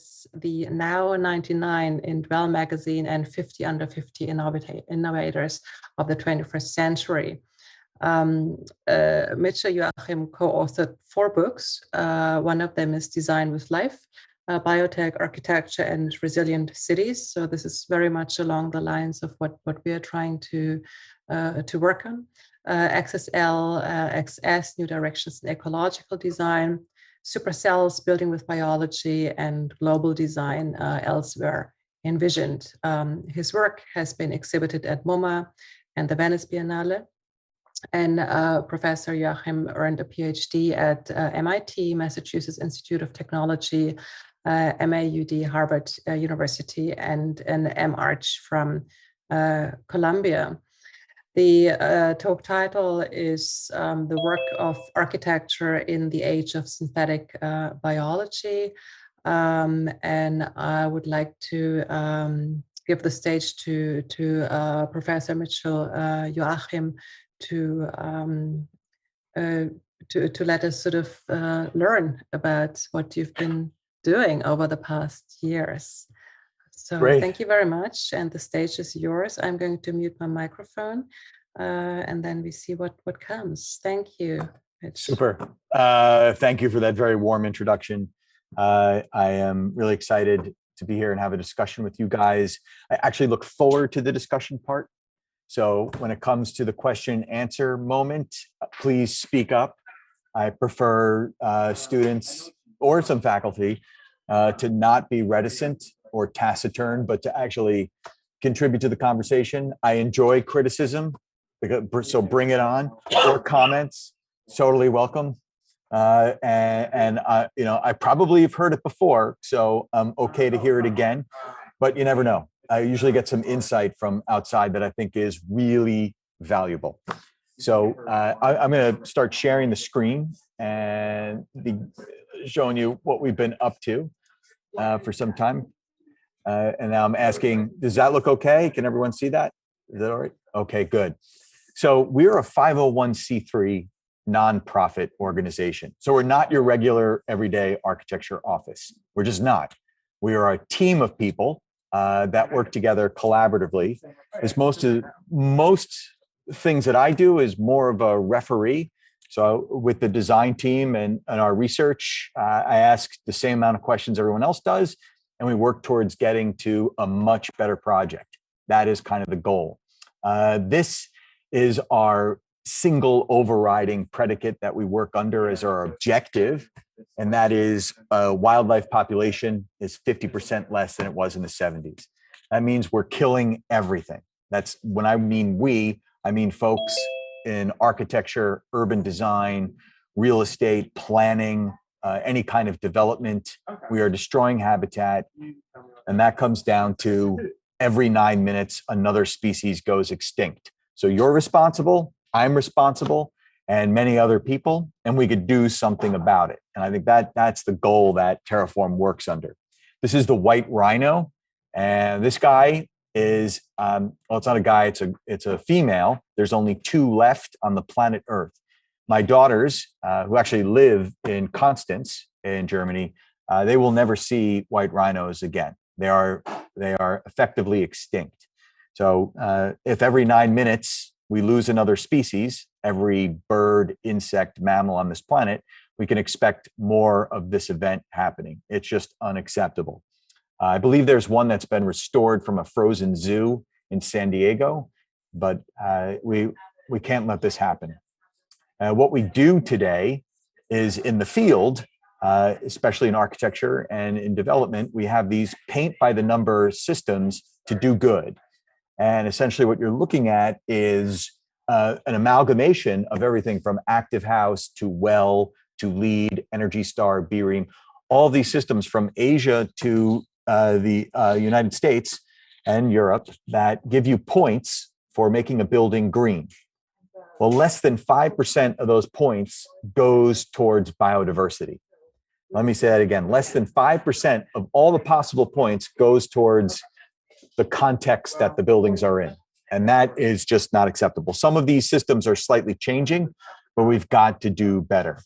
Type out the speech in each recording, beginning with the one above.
is the now 99 in Dwell magazine and 50 under 50 innovators of the 21st century. Mitchell Joachim co-authored 4 books. One of them is Design with Life, Biotech, Architecture, and Resilient Cities. So this is very much along the lines of what we are trying to work on. XSL, XS, New Directions in Ecological Design, Supercells, Building with Biology, and Global Design Elsewhere Envisioned. His work has been exhibited at MoMA and the Venice Biennale. And Professor Joachim earned a PhD at MIT, Massachusetts Institute of Technology, MAUD, Harvard University, and an MArch from Columbia. The talk title is The Work of Architecture in the Age of Synthetic Biology. And I would like to give the stage to Professor Mitchell Joachim to let us sort of learn about what you've been doing over the past years. So Great. Thank you very much, and the stage is yours. I'm going to mute my microphone, and then we see what comes. Thank you, Mitch. Super. Thank you for that very warm introduction. I am really excited to be here and have a discussion with you guys. I actually look forward to the discussion part. So when it comes to the question answer moment, please speak up. I prefer students or some faculty to not be reticent or taciturn, but to actually contribute to the conversation. I enjoy criticism, so bring it on, or comments, totally welcome. And I probably have heard it before, so I'm okay to hear it again, but you never know. I usually get some insight from outside that I think is really valuable. So I'm going to start sharing the screen and be showing you what we've been up to for some time. And now I'm asking, does that look okay? Can everyone see that? Is that all right? Okay, good. So we're a 501c3 nonprofit organization. So we're not your regular everyday architecture office. We're just not. We are a team of people that work together collaboratively. As most things that I do is more of a referee. So with the design team and our research, I ask the same amount of questions everyone else does, and we work towards getting to a much better project. That is kind of the goal. This is our single overriding predicate that we work under as our objective, and that is wildlife population is 50% less than it was in the 70s. That means we're killing everything. That's when I mean we, I mean folks in architecture, urban design, real estate, planning, any kind of development. We are destroying habitat, and that comes down to every 9 minutes, another species goes extinct. So you're responsible, I'm responsible, and many other people, and we could do something about it. And I think that's the goal that Terraform works under. This is the white rhino, and this guy is, well, it's not a guy, it's a female. There's only 2 left on the planet Earth. My daughters, who actually live in Constance in Germany, they will never see white rhinos again. They are effectively extinct. So if every 9 minutes we lose another species, every bird, insect, mammal on this planet, we can expect more of this event happening. It's just unacceptable. I believe there's one that's been restored from a frozen zoo in San Diego, but we can't let this happen. What we do today is in the field, especially in architecture and in development, we have these paint by the number systems to do good. And essentially what you're looking at is an amalgamation of everything from active house to well to LEED, Energy Star, BREEAM, all these systems from Asia to the United States and Europe that give you points for making a building green. Well, less than 5% of those points goes towards biodiversity. Let me say that again. Less than 5% of all the possible points goes towards the context that the buildings are in. And that is just not acceptable. Some of these systems are slightly changing, but we've got to do better.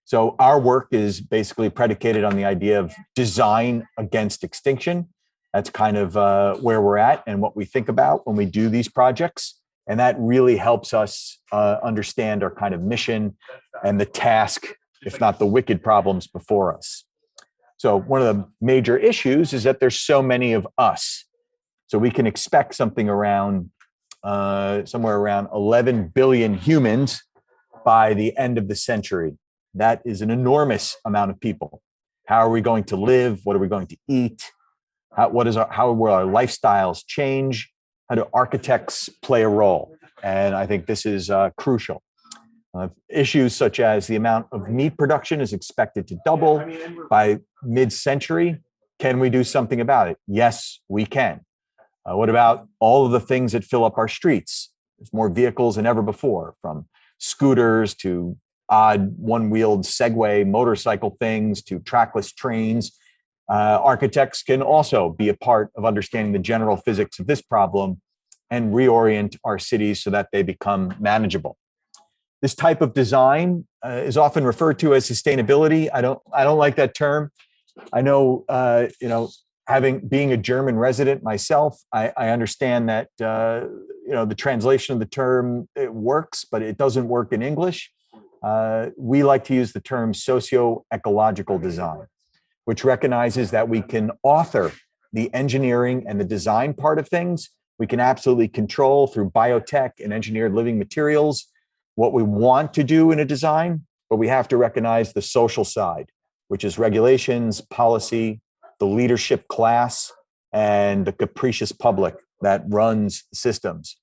So our work is basically predicated on the idea of design against extinction. That's kind of where we're at and what we think about when we do these projects. And that really helps us understand our kind of mission and the task, if not the wicked problems before us. So one of the major issues is that there's so many of us. So we can expect something around somewhere around 11 billion humans by the end of the century. That is an enormous amount of people. How are we going to live? What are we going to eat? How will our lifestyles change? How do architects play a role? And I think this is crucial. Issues such as the amount of meat production is expected to double by mid-century. Can we do something about it? Yes, we can. What about all of the things that fill up our streets? There's more vehicles than ever before, from scooters to odd one-wheeled Segway motorcycle things to trackless trains. Architects can also be a part of understanding the general physics of this problem and reorient our cities so that they become manageable. This type of design is often referred to as sustainability. I don't like that term. I know, being a German resident myself, I understand that the translation of the term, it works, but it doesn't work in English. We like to use the term socio-ecological design, which recognizes that we can author the engineering and the design part of things. We can absolutely control through biotech and engineered living materials what we want to do in a design, but we have to recognize the social side, which is regulations, policy, the leadership class, and the capricious public that runs systems.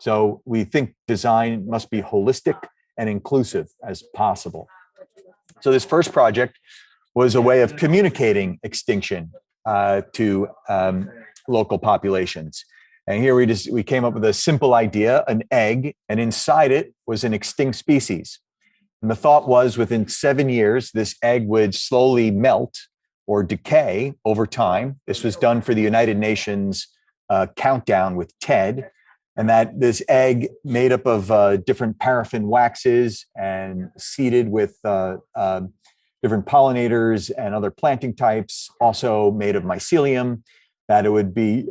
So we think design must be holistic and inclusive as possible. So this first project was a way of communicating extinction to local populations. And here we came up with a simple idea, an egg, and inside it was an extinct species. And the thought was within 7 years, this egg would slowly melt or decay over time. This was done for the United Nations countdown with TED, and that this egg made up of different paraffin waxes and seeded with different pollinators and other planting types, also made of mycelium, that it would be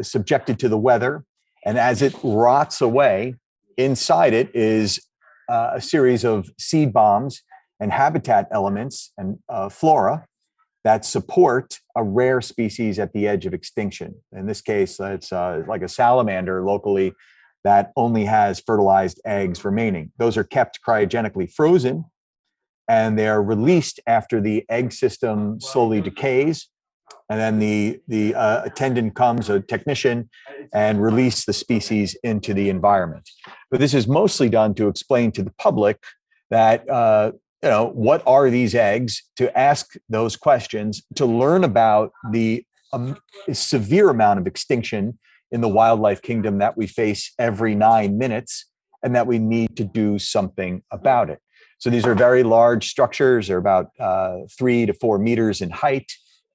subjected to the weather. And as it rots away, inside it is a series of seed bombs and habitat elements and flora that support a rare species at the edge of extinction. In this case, it's like a salamander locally that only has fertilized eggs remaining. Those are kept cryogenically frozen, and they are released after the egg system slowly decays. And then the attendant comes, a technician, and release the species into the environment. But this is mostly done to explain to the public that what are these eggs, to ask those questions, to learn about the severe amount of extinction in the wildlife kingdom that we face every 9 minutes, and that we need to do something about it. So these are very large structures. They're about 3 to 4 meters in height,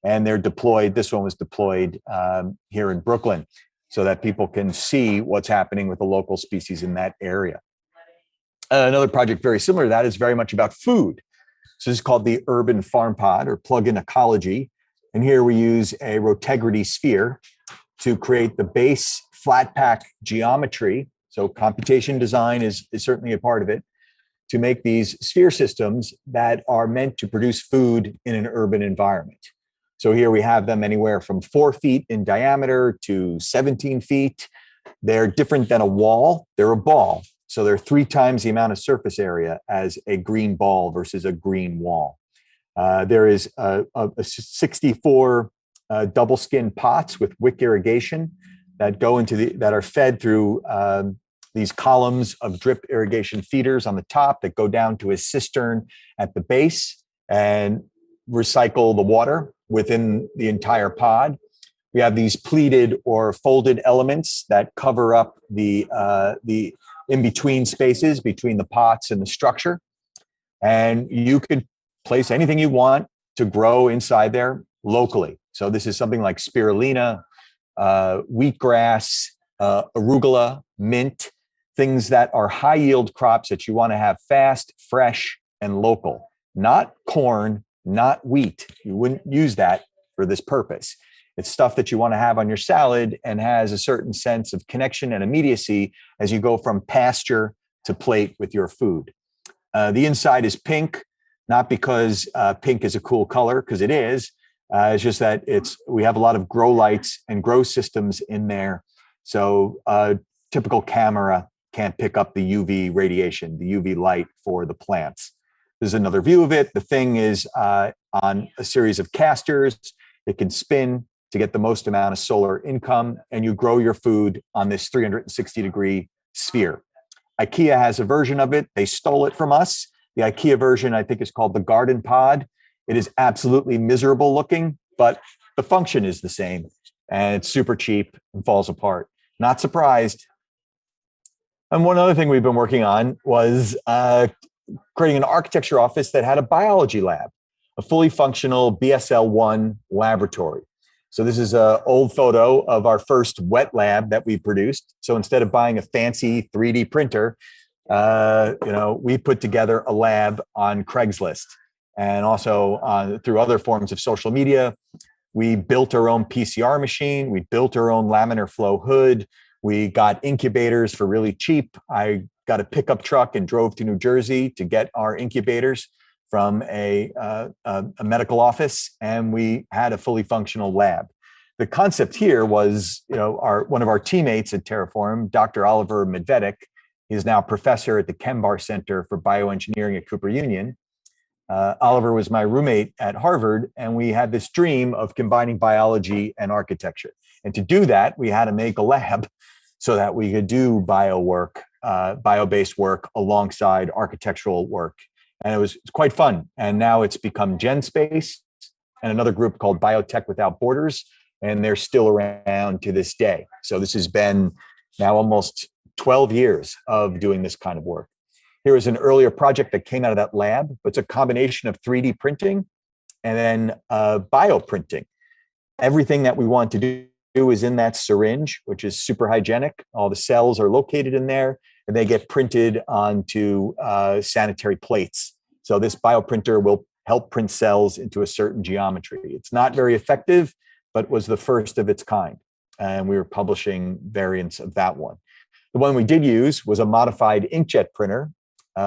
and they're deployed. This one was deployed here in Brooklyn so that people can see what's happening with the local species in that area. Another project very similar to that is very much about food. So this is called the Urban Farm Pod, or plug-in ecology. And here we use a rotegrity sphere to create the base flat pack geometry. So computation design is certainly a part of it, to make these sphere systems that are meant to produce food in an urban environment. So here we have them anywhere from 4 feet in diameter to 17 feet. They're different than a wall. They're a ball. So they're 3 times the amount of surface area as a green ball versus a green wall. There is a 64 double skin pots with wick irrigation that go into that are fed through these columns of drip irrigation feeders on the top that go down to a cistern at the base and recycle the water within the entire pod. We have these pleated or folded elements that cover up the in-between spaces between the pots and the structure. And you can place anything you want to grow inside there locally. So this is something like spirulina, wheatgrass, arugula, mint, things that are high yield crops that you want to have fast, fresh, and local. not corn, not wheat. You wouldn't use that for this purpose. It's stuff that you want to have on your salad and has a certain sense of connection and immediacy as you go from pasture to plate with your food. The inside is pink, not because pink is a cool color, because it is. It's just that we have a lot of grow lights and grow systems in there. So typical camera can't pick up the UV radiation, the UV light for the plants. There's another view of it. The thing is on a series of casters. It can spin to get the most amount of solar income, and you grow your food on this 360-degree sphere. IKEA has a version of it. They stole it from us. The IKEA version, I think, is called the Garden Pod. It is absolutely miserable looking, but the function is the same, and it's super cheap and falls apart. Not surprised. And one other thing we've been working on was creating an architecture office that had a biology lab, a fully functional BSL-1 laboratory. So this is an old photo of our first wet lab that we produced. So instead of buying a fancy 3D printer, we put together a lab on Craigslist, and also through other forms of social media. We built our own PCR machine. We built our own laminar flow hood. We got incubators for really cheap. I got a pickup truck and drove to New Jersey to get our incubators from a medical office, and we had a fully functional lab. The concept here was, one of our teammates at Terraform, Dr. Oliver Medvedik, is now professor at the Kembar Center for Bioengineering at Cooper Union. Oliver was my roommate at Harvard, and we had this dream of combining biology and architecture. And to do that, we had to make a lab so that we could do bio-based work alongside architectural work. And it's quite fun. And now it's become GenSpace and another group called Biotech Without Borders, and they're still around to this day. So this has been now almost 12 years of doing this kind of work. Here is an earlier project that came out of that lab. It's a combination of 3D printing and then bioprinting. Everything that we want to do is in that syringe, which is super hygienic. All the cells are located in there, and they get printed onto sanitary plates. So this bioprinter will help print cells into a certain geometry. It's not very effective, but was the first of its kind. And we were publishing variants of that one. The one we did use was a modified inkjet printer,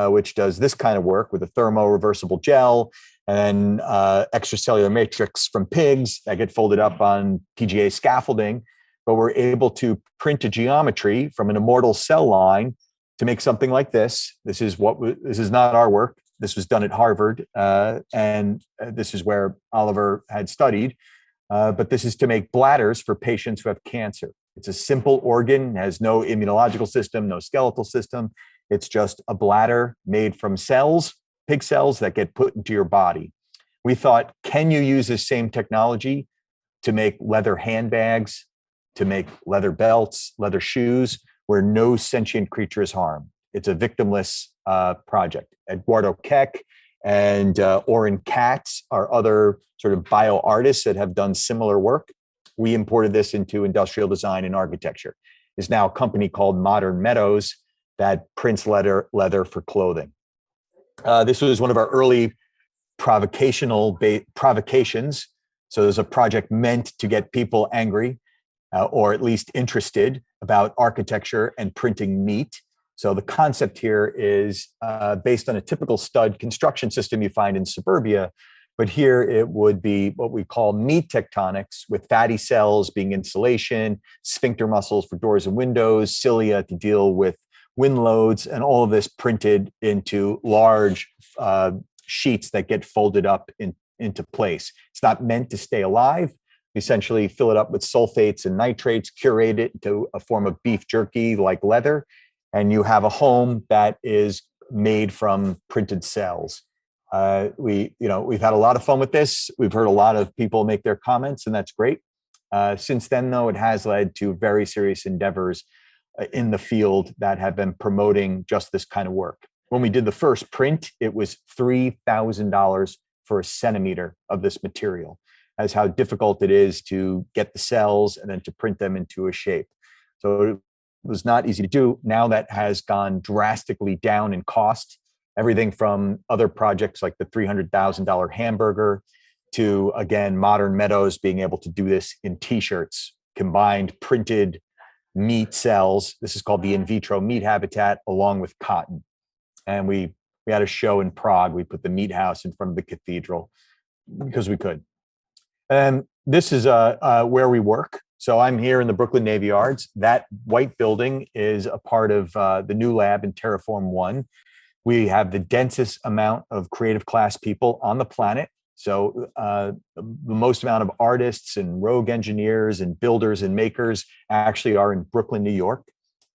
which does this kind of work with a thermo-reversible gel and extracellular matrix from pigs that get folded up on PGA scaffolding. But we're able to print a geometry from an immortal cell line to make something like this. This is not our work. This was done at Harvard, and this is where Oliver had studied. But this is to make bladders for patients who have cancer. It's a simple organ, has no immunological system, no skeletal system. It's just a bladder made from cells, pig cells that get put into your body. We thought, can you use this same technology to make leather handbags, to make leather belts, leather shoes, where no sentient creature is harmed? It's a victimless project. Eduardo Keck and Oren Katz are other sort of bio artists that have done similar work. We imported this into industrial design and architecture. There's now a company called Modern Meadows that prints leather for clothing. This was one of our early provocations. So there's a project meant to get people angry or at least interested about architecture and printing meat. So the concept here is based on a typical stud construction system you find in suburbia, but here it would be what we call meat tectonics, with fatty cells being insulation, sphincter muscles for doors and windows, cilia to deal with wind loads, and all of this printed into large sheets that get folded up into place. It's not meant to stay alive. Essentially fill it up with sulfates and nitrates, curate it to a form of beef jerky like leather, and you have a home that is made from printed cells. We've had a lot of fun with this. We've heard a lot of people make their comments, and that's great. Since then, though, it has led to very serious endeavors in the field that have been promoting just this kind of work. When we did the first print, it was $3,000 for a centimeter of this material, as how difficult it is to get the cells and then to print them into a shape. So it was not easy to do. Now that has gone drastically down in cost. everything from other projects like the $300,000 hamburger to, again, Modern Meadows being able to do this in t-shirts, combined printed meat cells. This is called the in vitro meat habitat, along with cotton. And we had a show in Prague. We put the meat house in front of the cathedral because we could. And this is where we work. So I'm here in the Brooklyn Navy Yards. That white building is a part of the new lab in Terraform 1. We have the densest amount of creative class people on the planet. So the most amount of artists and rogue engineers and builders and makers actually are in Brooklyn, New York.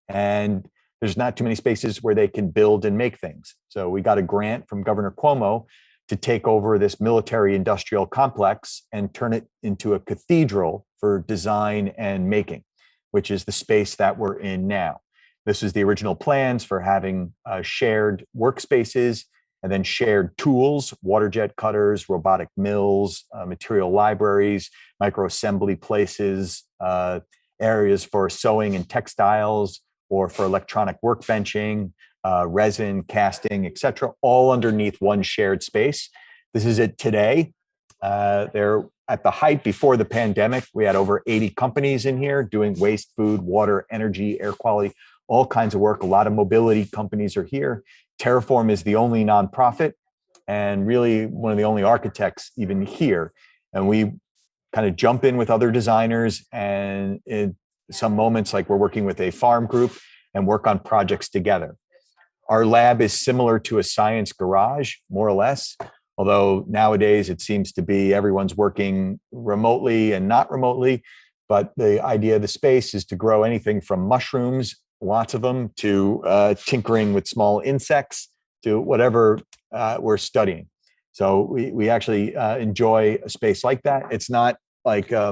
And there's not too many spaces where they can build and make things. So we got a grant from Governor Cuomo to take over this military industrial complex and turn it into a cathedral for design and making, which is the space that we're in now. This is the original plans for having shared workspaces and then shared tools, water jet cutters, robotic mills, material libraries, microassembly places, areas for sewing and textiles, or for electronic workbenching, resin, casting, et cetera, all underneath one shared space. This is it today. They're at the height before the pandemic. We had over 80 companies in here doing waste, food, water, energy, air quality, all kinds of work. A lot of mobility companies are here. Terraform is the only nonprofit and really one of the only architects even here. And we kind of jump in with other designers, and in some moments, like we're working with a farm group and work on projects together. Our lab is similar to a science garage, more or less, although nowadays it seems to be everyone's working remotely and not remotely. But the idea of the space is to grow anything from mushrooms, lots of them, to tinkering with small insects, to whatever we're studying. So we actually enjoy a space like that. It's not like, I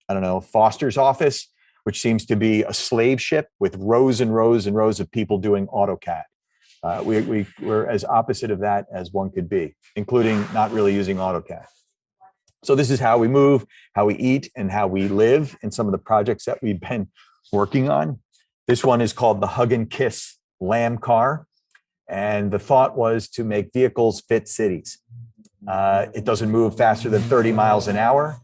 don't know, Foster's office, which seems to be a slave ship with rows and rows and rows of people doing AutoCAD. We're as opposite of that as one could be, including not really using AutoCAD. So this is how we move, how we eat, and how we live in some of the projects that we've been working on. This one is called the Hug and Kiss Lamb Car. And the thought was to make vehicles fit cities. It doesn't move faster than 30 miles an hour.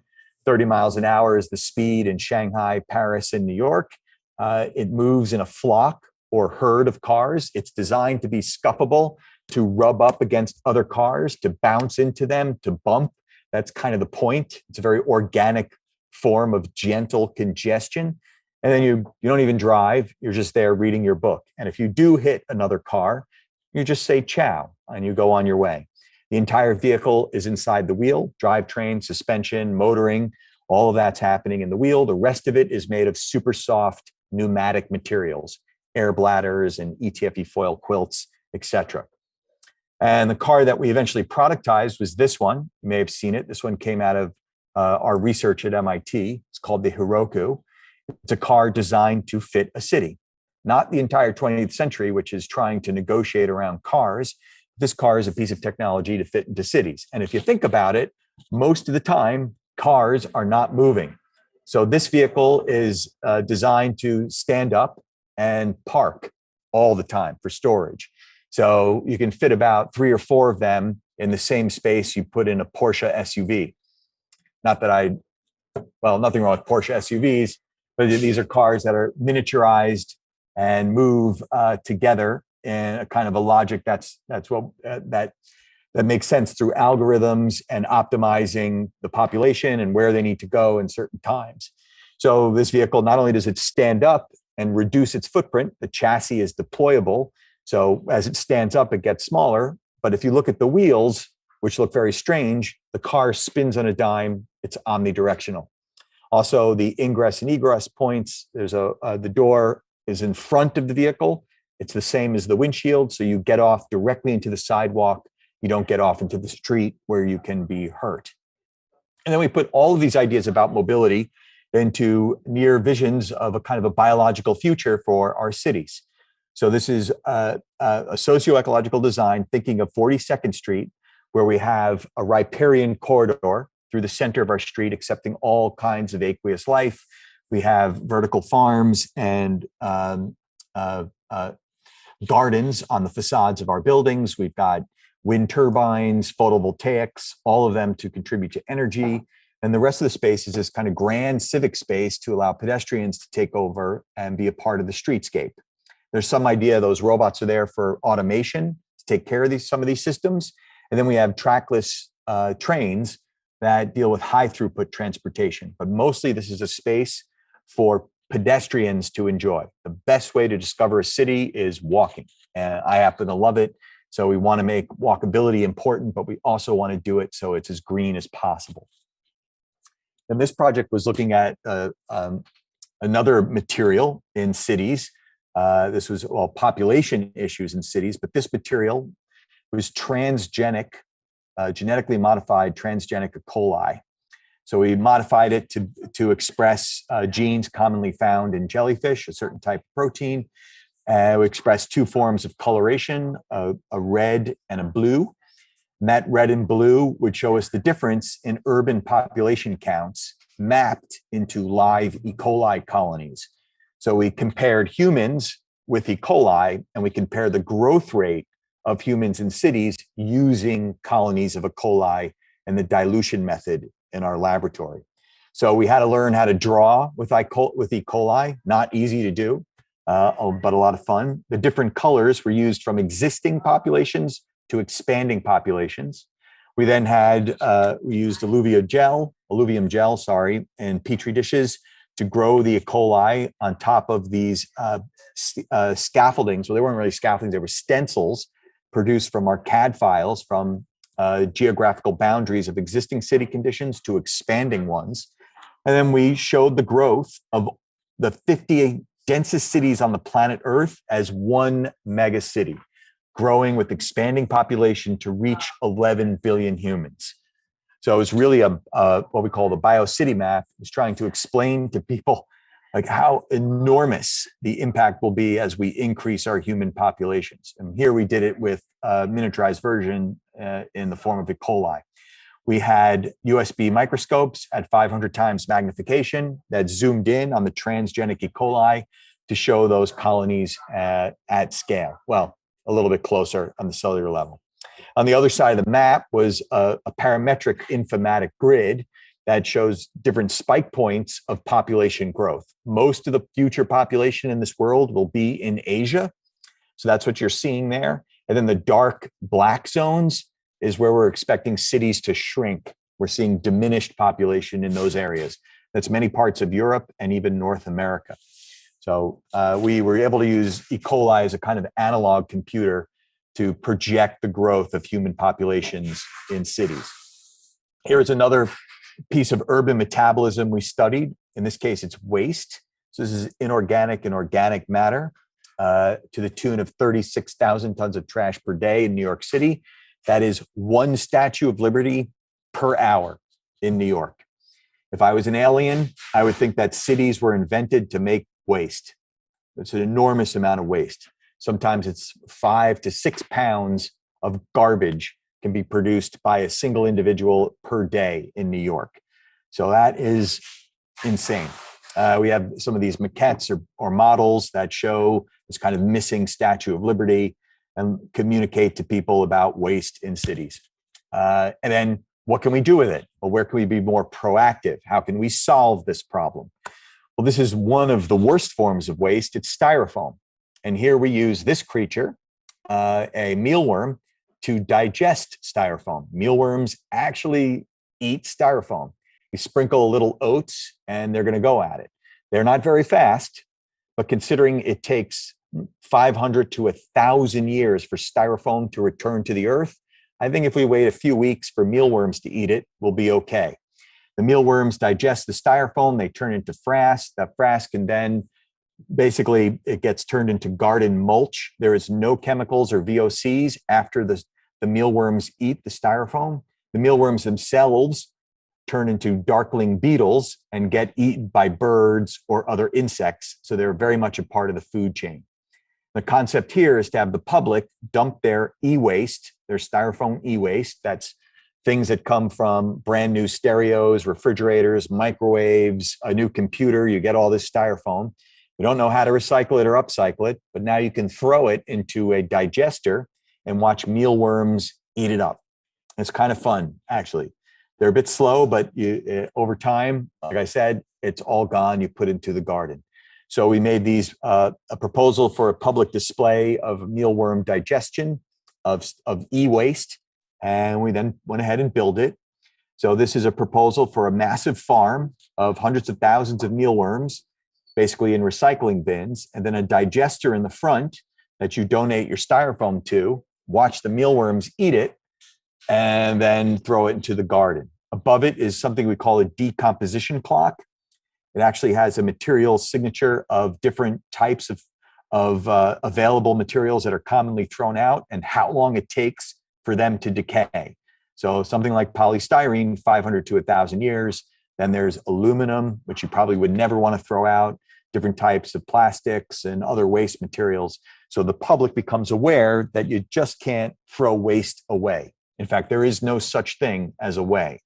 30 miles an hour is the speed in Shanghai, Paris, and New York. It moves in a flock or herd of cars. It's designed to be scuffable, to rub up against other cars, to bounce into them, to bump. That's kind of the point. It's a very organic form of gentle congestion. And then you don't even drive. You're just there reading your book. And if you do hit another car, you just say ciao and you go on your way. The entire vehicle is inside the wheel, drivetrain, suspension, motoring, all of that's happening in the wheel. The rest of it is made of super soft pneumatic materials, air bladders and ETFE foil quilts, etc. And the car that we eventually productized was this one. You may have seen it. This one came out of our research at MIT. It's called the Heroku. It's a car designed to fit a city, not the entire 20th century, which is trying to negotiate around cars. This car is a piece of technology to fit into cities. And if you think about it, most of the time, cars are not moving. So this vehicle is designed to stand up and park all the time for storage. So you can fit about 3 or 4 of them in the same space you put in a Porsche SUV. Not that nothing wrong with Porsche SUVs, but these are cars that are miniaturized and move together in a kind of a logic that makes sense through algorithms and optimizing the population and where they need to go in certain times. So this vehicle, not only does it stand up and reduce its footprint, the chassis is deployable. So as it stands up, it gets smaller. But if you look at the wheels, which look very strange, the car spins on a dime. It's omnidirectional. Also, the ingress and egress points, the door is in front of the vehicle. It's the same as the windshield. So you get off directly into the sidewalk. You don't get off into the street where you can be hurt. And then we put all of these ideas about mobility into near visions of a kind of a biological future for our cities. So this is a socio-ecological design thinking of 42nd Street, where we have a riparian corridor through the center of our street, accepting all kinds of aqueous life. We have vertical farms and gardens on the facades of our buildings. We've got wind turbines, photovoltaics, all of them to contribute to energy. And the rest of the space is this kind of grand civic space to allow pedestrians to take over and be a part of the streetscape. There's some idea those robots are there for automation to take care of some of these systems. And then we have trackless trains that deal with high throughput transportation. But mostly this is a space for pedestrians to enjoy. The best way to discover a city is walking. And I happen to love it. So we want to make walkability important, but we also want to do it so it's as green as possible. And this project was looking at another material in cities. This was population issues in cities, but this material was transgenic, genetically modified transgenic E. coli. So we modified it to express genes commonly found in jellyfish, a certain type of protein. We expressed two forms of coloration, a red and a blue. And that red and blue would show us the difference in urban population counts mapped into live E. coli colonies. So we compared humans with E. coli, and we compared the growth rate of humans in cities using colonies of E. coli and the dilution method in our laboratory. So we had to learn how to draw with E. coli, not easy to do, but a lot of fun. The different colors were used from existing populations to expanding populations. We then had, we used alluvium gel, in Petri dishes to grow the E. coli on top of these scaffoldings. Well, they weren't really scaffoldings, they were stencils produced from our CAD files from geographical boundaries of existing city conditions to expanding ones. And then we showed the growth of the 50 densest cities on the planet Earth as one mega city, growing with expanding population to reach 11 billion humans. So it was really what we call the Biocity Map. It was trying to explain to people like how enormous the impact will be as we increase our human populations. And here we did it with a miniaturized version in the form of E. coli. We had USB microscopes at 500 times magnification that zoomed in on the transgenic E. coli to show those colonies at scale. Well, a little bit closer on the cellular level. On the other side of the map was a parametric informatic grid that shows different spike points of population growth. Most of the future population in this world will be in Asia. So that's what you're seeing there. And then the dark black zones is where we're expecting cities to shrink. We're seeing diminished population in those areas. That's many parts of Europe and even North America. So we were able to use E. coli as a kind of analog computer to project the growth of human populations in cities. Here's another piece of urban metabolism we studied. In this case, it's waste. So this is inorganic and organic matter to the tune of 36,000 tons of trash per day in New York City. That is one Statue of Liberty per hour in New York. If I was an alien, I would think that cities were invented to make waste. It's an enormous amount of waste. Sometimes it's 5 to 6 pounds of garbage can be produced by a single individual per day in New York. So that is insane. We have some of these maquettes or models that show this kind of missing Statue of Liberty and communicate to people about waste in cities. And then what can we do with it? Well, where can we be more proactive? How can we solve this problem? Well, this is one of the worst forms of waste. It's styrofoam. And here we use this creature, a mealworm, to digest styrofoam. Mealworms actually eat styrofoam. You sprinkle a little oats and they're going to go at it. They're not very fast, but considering it takes 500 to 1,000 years for styrofoam to return to the earth, I think if we wait a few weeks for mealworms to eat it, we'll be okay. The mealworms digest the styrofoam, they turn into frass. That frass can then, basically, it gets turned into garden mulch. There is no chemicals or VOCs after the mealworms eat the styrofoam. The mealworms themselves turn into darkling beetles and get eaten by birds or other insects. So they're very much a part of the food chain. The concept here is to have the public dump their e-waste, their styrofoam e-waste. That's things that come from brand new stereos, refrigerators, microwaves, a new computer. You get all this styrofoam. We don't know how to recycle it or upcycle it, but now you can throw it into a digester and watch mealworms eat it up. It's kind of fun, actually. They're a bit slow, but over time, like I said, it's all gone. You put it into the garden. So we made these a proposal for a public display of mealworm digestion of e-waste, and we then went ahead and built it. So this is a proposal for a massive farm of hundreds of thousands of mealworms, basically in recycling bins, and then a digester in the front that you donate your styrofoam to, watch the mealworms eat it, and then throw it into the garden. Above it is something we call a decomposition clock. It actually has a material signature of different types of available materials that are commonly thrown out and how long it takes for them to decay. So something like polystyrene, 500 to 1,000 years. Then there's aluminum, which you probably would never want to throw out, different types of plastics and other waste materials. So the public becomes aware that you just can't throw waste away. In fact, there is no such thing as away.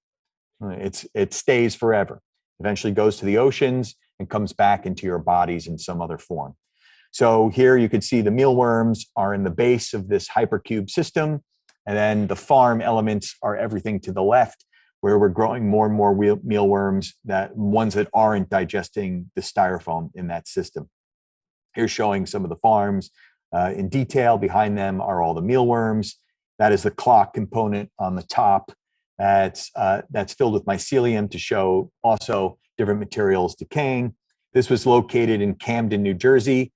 It stays forever. Eventually goes to the oceans and comes back into your bodies in some other form. So here you can see the mealworms are in the base of this hypercube system. And then the farm elements are everything to the left, where we're growing more and more mealworms, ones that aren't digesting the styrofoam in that system. Here's showing some of the farms in detail. Behind them are all the mealworms. That is the clock component on the top. That's filled with mycelium to show also different materials decaying. This was located in Camden, New Jersey,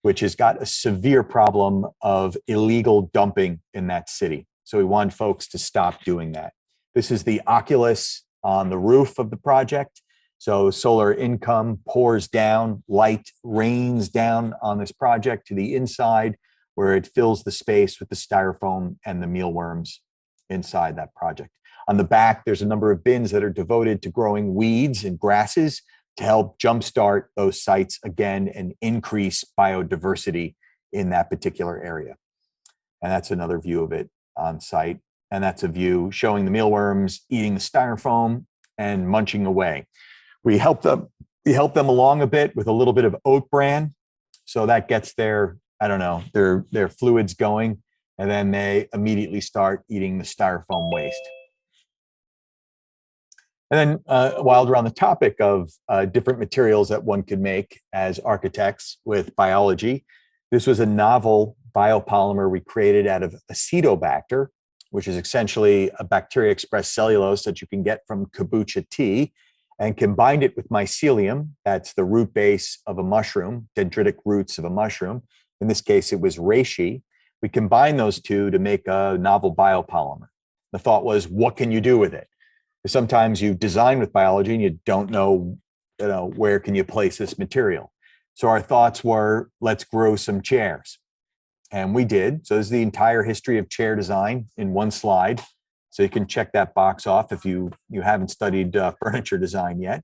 which has got a severe problem of illegal dumping in that city. So we want folks to stop doing that. This is the oculus on the roof of the project. So solar income pours down, light rains down on this project to the inside, where it fills the space with the styrofoam and the mealworms inside that project. On the back, there's a number of bins that are devoted to growing weeds and grasses to help jumpstart those sites again and increase biodiversity in that particular area. And that's another view of it on site. And that's a view showing the mealworms eating the styrofoam and munching away. We help them along a bit with a little bit of oat bran. So that gets their fluids going, and then they immediately start eating the styrofoam waste. And then while we're on the topic of different materials that one could make as architects with biology, this was a novel biopolymer we created out of acetobacter, which is essentially a bacteria-expressed cellulose that you can get from kombucha tea, and combined it with mycelium. That's the root base of a mushroom, dendritic roots of a mushroom. In this case, it was reishi. We combined those two to make a novel biopolymer. The thought was, what can you do with it? Sometimes you design with biology and you don't know, where can you place this material? So our thoughts were, let's grow some chairs. And we did. So this is the entire history of chair design in one slide. So you can check that box off if you haven't studied furniture design yet.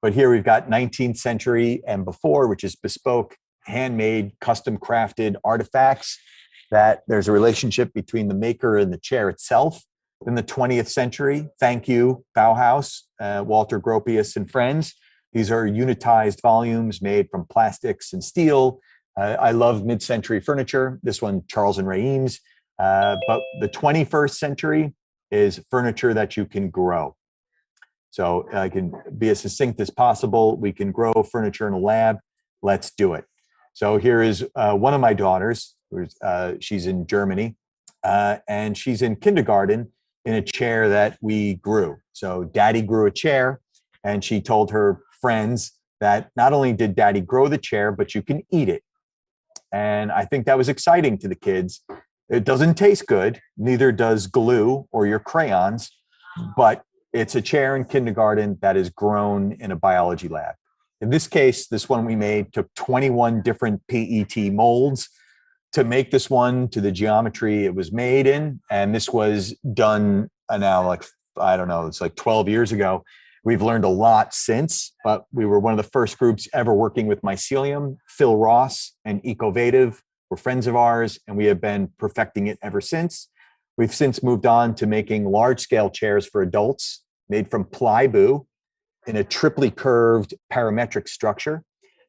But here we've got 19th century and before, which is bespoke, handmade, custom crafted artifacts that there's a relationship between the maker and the chair itself. In the 20th century, thank you, Bauhaus, Walter Gropius and friends. These are unitized volumes made from plastics and steel. I love mid-century furniture. This one, Charles and Ray Eames. But the 21st century is furniture that you can grow. So I can be as succinct as possible. We can grow furniture in a lab. Let's do it. So here is one of my daughters. She's in Germany, and she's in kindergarten in a chair that we grew. So Daddy grew a chair, and she told her friends that not only did Daddy grow the chair, but you can eat it. And I think that was exciting to the kids. It doesn't taste good, neither does glue or your crayons, but it's a chair in kindergarten that is grown in a biology lab. In this case, this one we made took 21 different PET molds to make this one to the geometry it was made in. And this was done now, it's like 12 years ago. We've learned a lot since, but we were one of the first groups ever working with mycelium. Phil Ross and Ecovative were friends of ours, and we have been perfecting it ever since. We've since moved on to making large-scale chairs for adults made from plywood in a triply curved parametric structure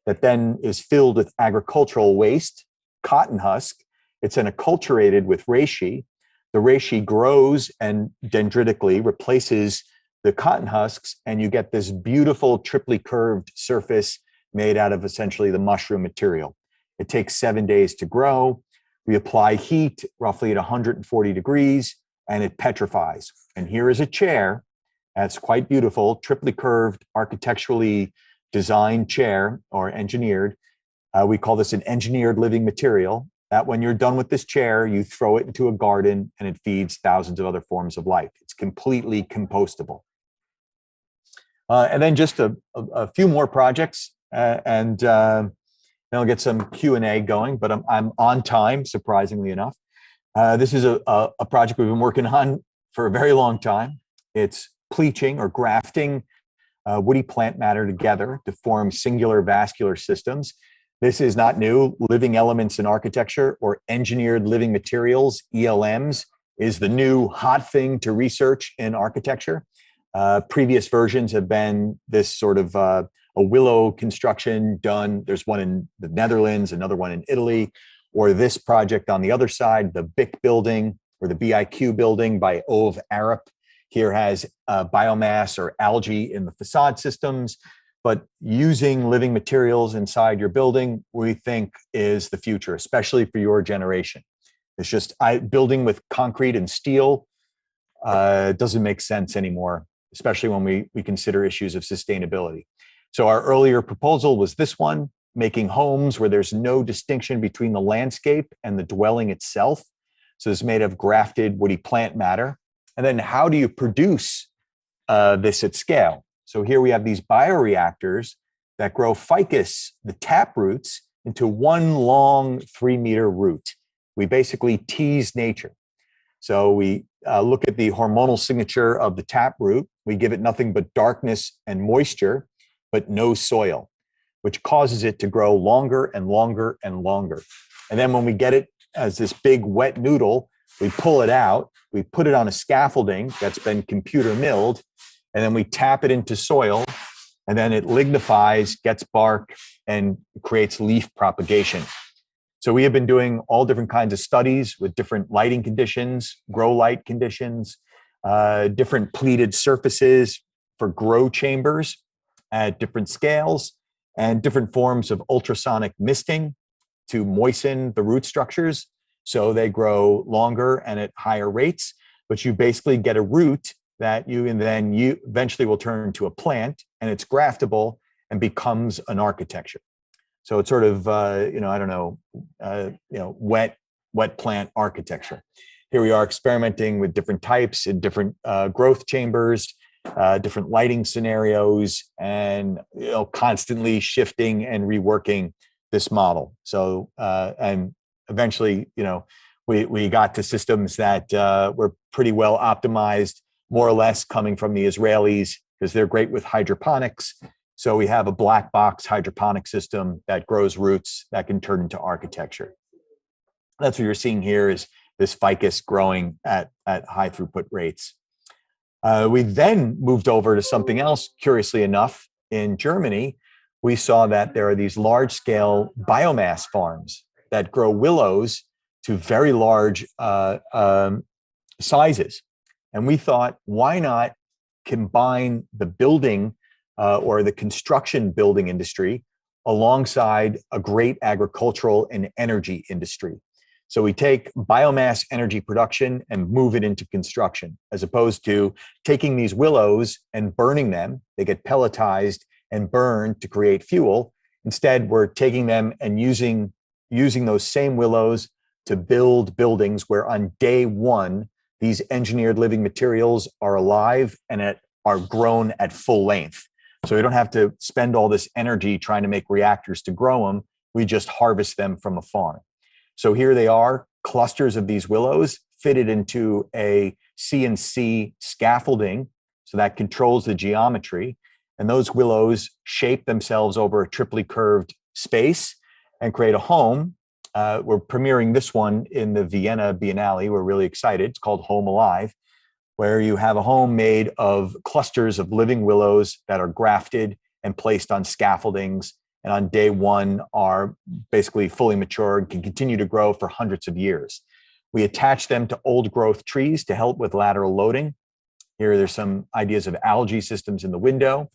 that then is filled with agricultural waste, cotton husk. It's then acculturated with reishi. The reishi grows and dendritically replaces the cotton husks, and you get this beautiful triply curved surface made out of essentially the mushroom material. It takes 7 days to grow. We apply heat roughly at 140 degrees, and it petrifies. And here is a chair that's quite beautiful, triply curved, architecturally designed chair or engineered. We call this an engineered living material, that when you're done with this chair, you throw it into a garden and it feeds thousands of other forms of life. It's completely compostable. And then just a few more projects, and then I'll get some Q&A going, but I'm on time, surprisingly enough. This is a project we've been working on for a very long time. It's pleaching or grafting woody plant matter together to form singular vascular systems. This is not new. Living elements in architecture, or engineered living materials, ELMs, is the new hot thing to research in architecture. Previous versions have been this sort of a willow construction done. There's one in the Netherlands, another one in Italy, or this project on the other side, the BIC building or the BIQ building by Ove Arup. Here has biomass or algae in the facade systems. But using living materials inside your building, we think is the future, especially for your generation. It's just building with concrete and steel doesn't make sense anymore, especially when we consider issues of sustainability. So our earlier proposal was this one, making homes where there's no distinction between the landscape and the dwelling itself. So it's made of grafted woody plant matter. And then how do you produce this at scale? So here we have these bioreactors that grow ficus, the tap roots, into one long 3-meter root. We basically tease nature. So we look at the hormonal signature of the tap root. We give it nothing but darkness and moisture, but no soil, which causes it to grow longer and longer and longer. And then when we get it as this big wet noodle, we pull it out, we put it on a scaffolding that's been computer milled, and then we tap it into soil, and then it lignifies, gets bark, and creates leaf propagation. So we have been doing all different kinds of studies with different lighting conditions, grow light conditions, different pleated surfaces for grow chambers at different scales, and different forms of ultrasonic misting to moisten the root structures so they grow longer and at higher rates. But you basically get a root that you eventually will turn into a plant, and it's graftable and becomes an architecture. So it's sort of wet plant architecture. Here we are experimenting with different types in different growth chambers, different lighting scenarios, and constantly shifting and reworking this model. So and eventually, we got to systems that were pretty well optimized, more or less coming from the Israelis, because they're great with hydroponics. So we have a black box hydroponic system that grows roots that can turn into architecture. That's what you're seeing here, is this ficus growing at high throughput rates. We then moved over to something else. Curiously enough, in Germany, we saw that there are these large scale biomass farms that grow willows to very large sizes. And we thought, why not combine the building or the construction building industry alongside a great agricultural and energy industry? So we take biomass energy production and move it into construction, as opposed to taking these willows and burning them. They get pelletized and burned to create fuel. Instead, we're taking them and using those same willows to build buildings where on day one, these engineered living materials are alive and are grown at full length. So we don't have to spend all this energy trying to make reactors to grow them. We just harvest them from a farm. So here they are, clusters of these willows fitted into a CNC scaffolding, so that controls the geometry. And those willows shape themselves over a triply curved space and create a home. We're premiering this one in the Vienna Biennale. We're really excited. It's called Home Alive, where you have a home made of clusters of living willows that are grafted and placed on scaffoldings and on day one are basically fully mature and can continue to grow for hundreds of years. We attach them to old growth trees to help with lateral loading. Here, there's some ideas of algae systems in the window.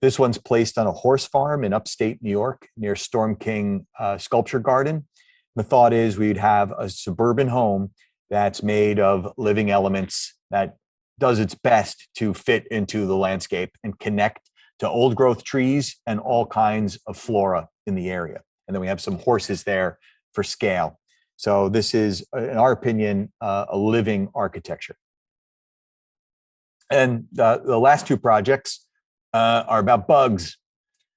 This one's placed on a horse farm in upstate New York near Storm King Sculpture Garden. The thought is we'd have a suburban home that's made of living elements that does its best to fit into the landscape and connect to old growth trees and all kinds of flora in the area. And then we have some horses there for scale. So this is, in our opinion, a living architecture. And the last two projects are about bugs.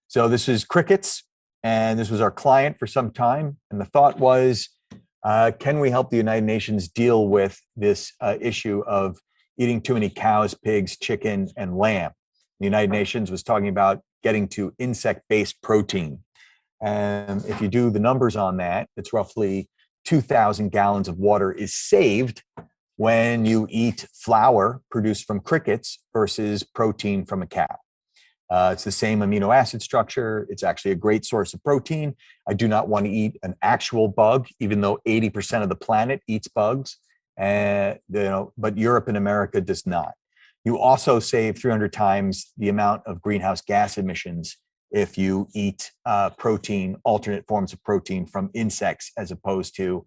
So this is crickets, and this was our client for some time. And the thought was, can we help the United Nations deal with this issue of eating too many cows, pigs, chicken, and lamb? The United Nations was talking about getting to insect-based protein. And if you do the numbers on that, it's roughly 2,000 gallons of water is saved when you eat flour produced from crickets versus protein from a cow. It's the same amino acid structure. It's actually a great source of protein. I do not want to eat an actual bug, even though 80% of the planet eats bugs. But Europe and America does not. You also save 300 times the amount of greenhouse gas emissions if you eat protein, alternate forms of protein from insects, as opposed to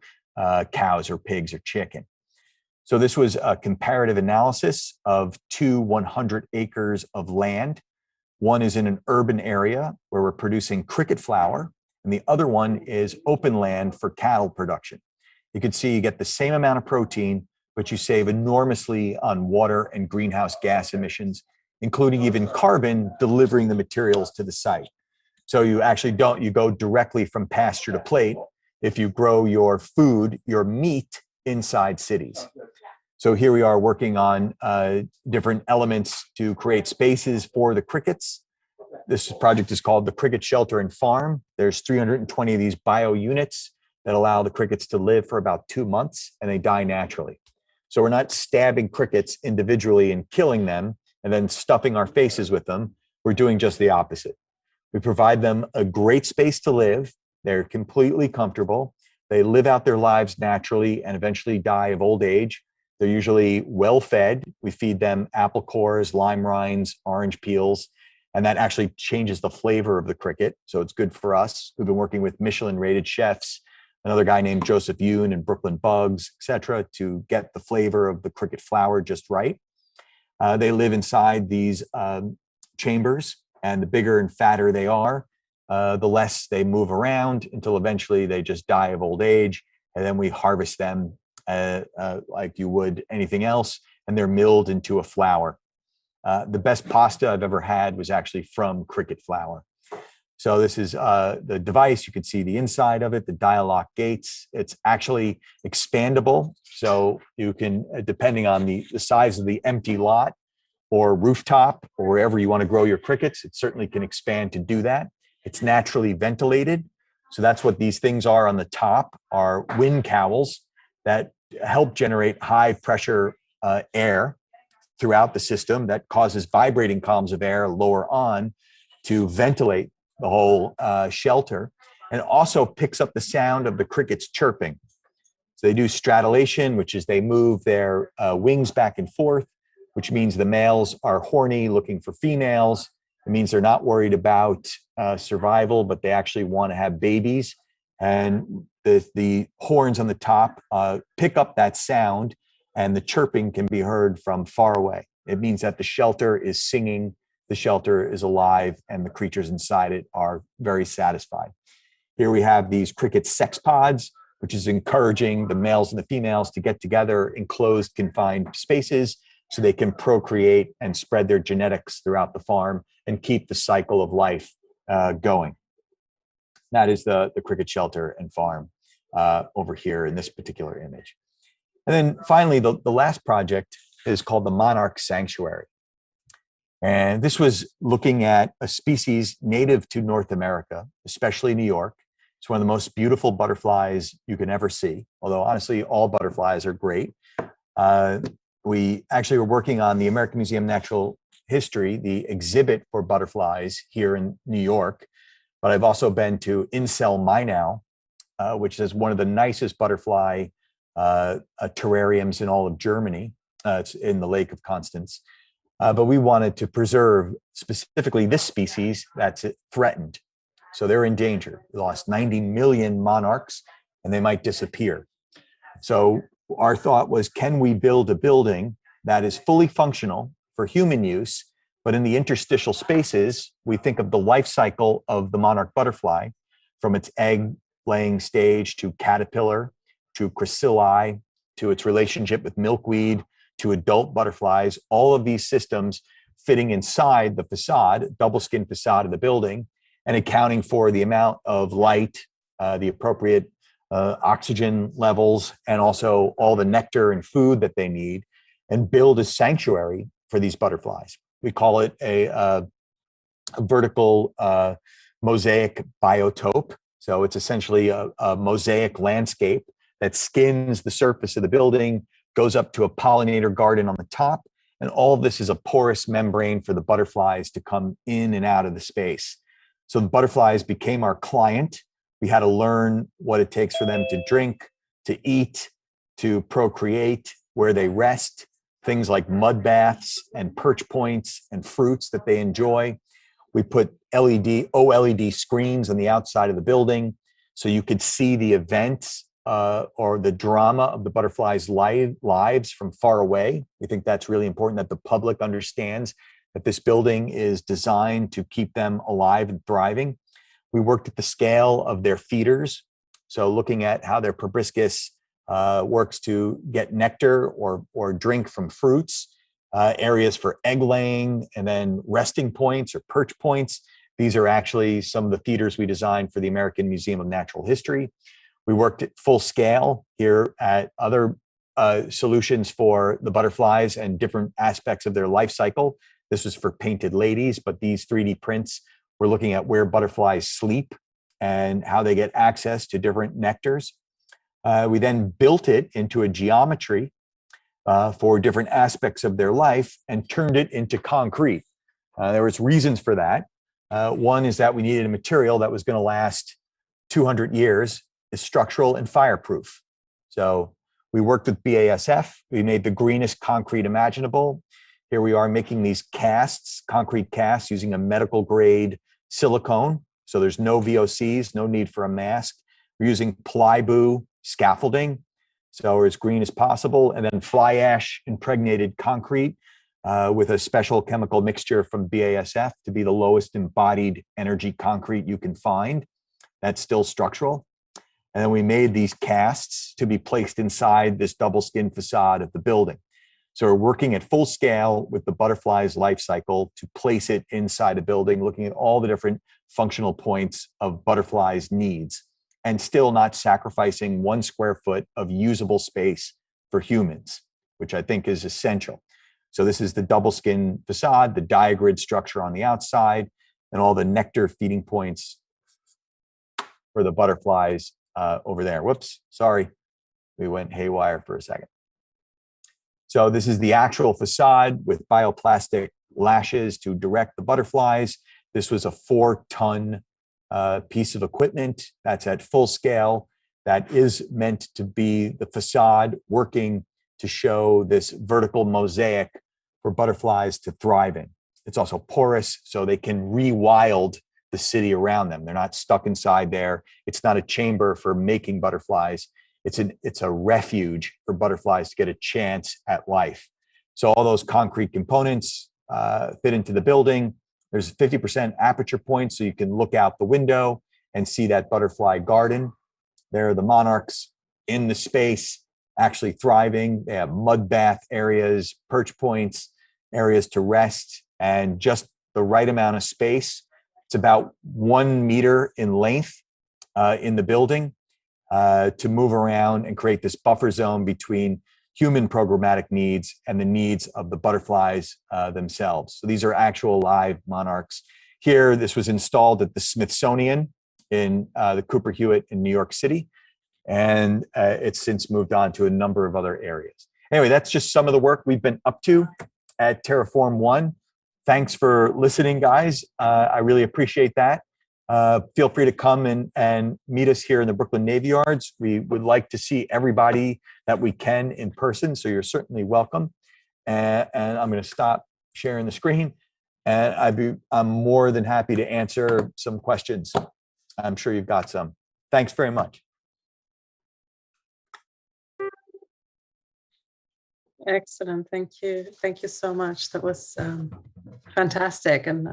cows or pigs or chicken. So this was a comparative analysis of 100 acres of land. One is in an urban area where we're producing cricket flour, and the other one is open land for cattle production. You can see you get the same amount of protein, but you save enormously on water and greenhouse gas emissions, including even carbon delivering the materials to the site. So you actually you go directly from pasture to plate if you grow your food, your meat, inside cities. So here we are working on different elements to create spaces for the crickets. This project is called the Cricket Shelter and Farm. There's 320 of these bio units that allow the crickets to live for about 2 months, and they die naturally. So we're not stabbing crickets individually and killing them and then stuffing our faces with them. We're doing just the opposite. We provide them a great space to live. They're completely comfortable. They live out their lives naturally and eventually die of old age. They're usually well fed. We feed them apple cores, lime rinds, orange peels, and that actually changes the flavor of the cricket. So it's good for us. We've been working with Michelin rated chefs, another guy named Joseph Yoon and Brooklyn Bugs, et cetera, to get the flavor of the cricket flour just right. They live inside these chambers, and the bigger and fatter they are, the less they move around until eventually they just die of old age. And then we harvest them like you would anything else, and they're milled into a flour. The best pasta I've ever had was actually from cricket flour. So this is the device. You can see the inside of it, the dial-lock gates. It's actually expandable. So you can, depending on the size of the empty lot or rooftop or wherever you want to grow your crickets, it certainly can expand to do that. It's naturally ventilated. So that's what these things are on the top, are wind cowls that help generate high pressure air throughout the system that causes vibrating columns of air lower on to ventilate the whole shelter, and also picks up the sound of the crickets chirping. So they do stradillation, which is they move their wings back and forth, which means the males are horny looking for females. It means they're not worried about survival, but they actually want to have babies. And the horns on the top pick up that sound, and the chirping can be heard from far away. It means that the shelter is singing, the shelter is alive, and the creatures inside it are very satisfied. Here we have these cricket sex pods, which is encouraging the males and the females to get together in closed, confined spaces so they can procreate and spread their genetics throughout the farm and keep the cycle of life going. That is the cricket shelter and farm over here in this particular image. And then finally, the last project is called the Monarch Sanctuary. And this was looking at a species native to North America, especially New York. It's one of the most beautiful butterflies you can ever see, although honestly, all butterflies are great. We actually were working on the American Museum of Natural History, the exhibit for butterflies here in New York. but I've also been to Incel Mainau, which is one of the nicest butterfly terrariums in all of Germany. It's in the Lake of Constance. But we wanted to preserve specifically this species that's threatened. So they're in danger. We lost 90 million monarchs and they might disappear. So our thought was, can we build a building that is fully functional for human use, but in the interstitial spaces, we think of the life cycle of the monarch butterfly from its egg laying stage to caterpillar, to chrysalis, to its relationship with milkweed, to adult butterflies, all of these systems fitting inside the facade, double skin facade of the building, and accounting for the amount of light, the appropriate oxygen levels, and also all the nectar and food that they need, and build a sanctuary for these butterflies. We call it a vertical mosaic biotope. So it's essentially a mosaic landscape that skins the surface of the building, goes up to a pollinator garden on the top, and all of this is a porous membrane for the butterflies to come in and out of the space. So the butterflies became our client. We had to learn what it takes for them to drink, to eat, to procreate, where they rest, things like mud baths and perch points and fruits that they enjoy. We put OLED screens on the outside of the building so you could see the events or the drama of the butterflies' lives from far away. We think that's really important, that the public understands that this building is designed to keep them alive and thriving. We worked at the scale of their feeders, so looking at how their proboscis works to get nectar or drink from fruits, areas for egg laying, and then resting points or perch points. These are actually some of the feeders we designed for the American Museum of Natural History. We worked at full scale here at other solutions for the butterflies and different aspects of their life cycle. This was for painted ladies, but these 3D prints were looking at where butterflies sleep and how they get access to different nectars. We then built it into a geometry for different aspects of their life and turned it into concrete. There was reasons for that. One is that we needed a material that was going to last 200 years, is structural and fireproof. So we worked with BASF. We made the greenest concrete imaginable. Here we are making these casts, concrete casts, using a medical grade silicone. So there's no VOCs, no need for a mask. We're using plywood scaffolding, so we're as green as possible, and then fly ash impregnated concrete with a special chemical mixture from BASF to be the lowest embodied energy concrete you can find. That's still structural. And then we made these casts to be placed inside this double skin facade of the building. So we're working at full scale with the butterfly's life cycle to place it inside a building, looking at all the different functional points of butterflies' needs, and still not sacrificing 1 square foot of usable space for humans, which I think is essential. So this is the double skin facade, the diagrid structure on the outside, and all the nectar feeding points for the butterflies over there. Whoops, sorry. We went haywire for a second. So this is the actual facade with bioplastic lashes to direct the butterflies. This was a 4-ton piece of equipment that's at full scale that is meant to be the facade working to show this vertical mosaic for butterflies to thrive in. It's also porous, so they can rewild the city around them. They're not stuck inside there. It's not a chamber for making butterflies. It's a refuge for butterflies to get a chance at life. So all those concrete components fit into the building. There's 50% aperture points, so you can look out the window and see that butterfly garden. There are the monarchs in the space, actually thriving. They have mud bath areas, perch points, areas to rest, and just the right amount of space. It's about 1 meter in length in the building to move around and create this buffer zone between human programmatic needs and the needs of the butterflies themselves. So these are actual live monarchs. Here, this was installed at the Smithsonian in the Cooper Hewitt in New York City, and it's since moved on to a number of other areas. Anyway, that's just some of the work we've been up to at Terraform One. Thanks for listening, guys. I really appreciate that. feel free to come and meet us here in the Brooklyn Navy Yards. We would like to see everybody that we can in person, so you're certainly welcome. And I'm going to stop sharing the screen, and I'm more than happy to answer some questions. I'm sure you've got some. Thanks very much. Excellent. Thank you. Thank you so much. That was fantastic. And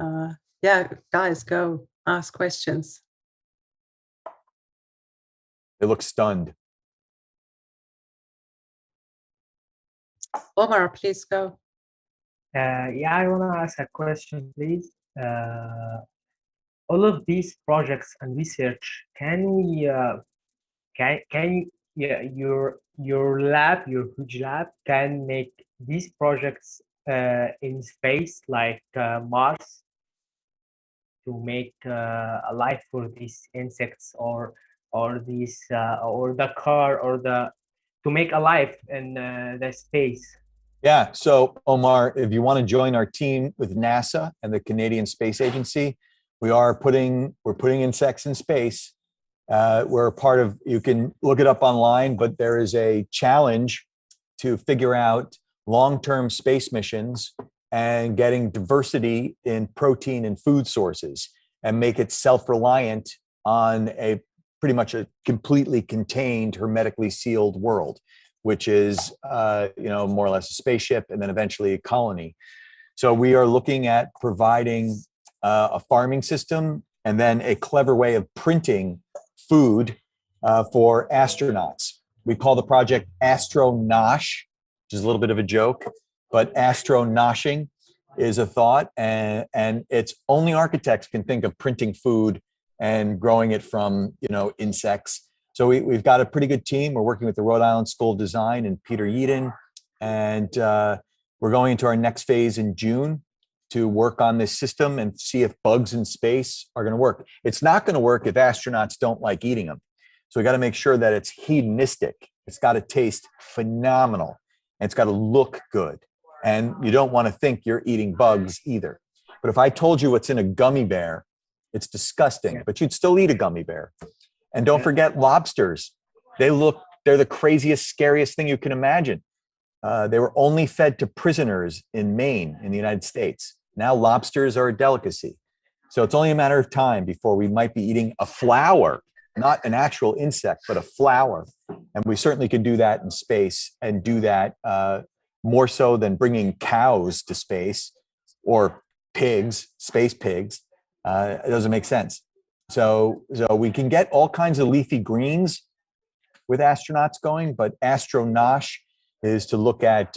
yeah, guys, go ask questions. They look stunned. Omar, please go. Yeah, I want to ask a question, please. All of these projects and research, can we, yeah, your lab, your huge lab, can make these projects in space, like Mars, to make a life for these insects, or these or the car, or to make a life in the space? Yeah, so Omar, if you want to join our team with NASA and the Canadian Space Agency, we're putting insects in space. We're a part of, you can look it up online, but there is a challenge to figure out long-term space missions and getting diversity in protein and food sources and make it self-reliant on a pretty much a completely contained, hermetically sealed world, which is, more or less a spaceship and then eventually a colony. So we are looking at providing a farming system and then a clever way of printing food for astronauts. We call the project Astronosh, which is a little bit of a joke, but astronoshing is a thought, and it's only architects can think of printing food and growing it from insects. So we've got a pretty good team. We're working with the Rhode Island School of Design and Peter Yeadon, and we're going into our next phase in June to work on this system and see if bugs in space are going to work. It's not going to work if astronauts don't like eating them. So we got to make sure that it's hedonistic. It's got to taste phenomenal, and it's got to look good. And you don't want to think you're eating bugs either. But if I told you what's in a gummy bear, it's disgusting, but you'd still eat a gummy bear. And don't forget lobsters. They're the craziest, scariest thing you can imagine. They were only fed to prisoners in Maine in the United States. Now lobsters are a delicacy. So it's only a matter of time before we might be eating a flower, not an actual insect, but a flower. And we certainly can do that in space, and do that more so than bringing cows to space or pigs, space pigs. It doesn't make sense. So we can get all kinds of leafy greens with astronauts going, but Astronosh is to look at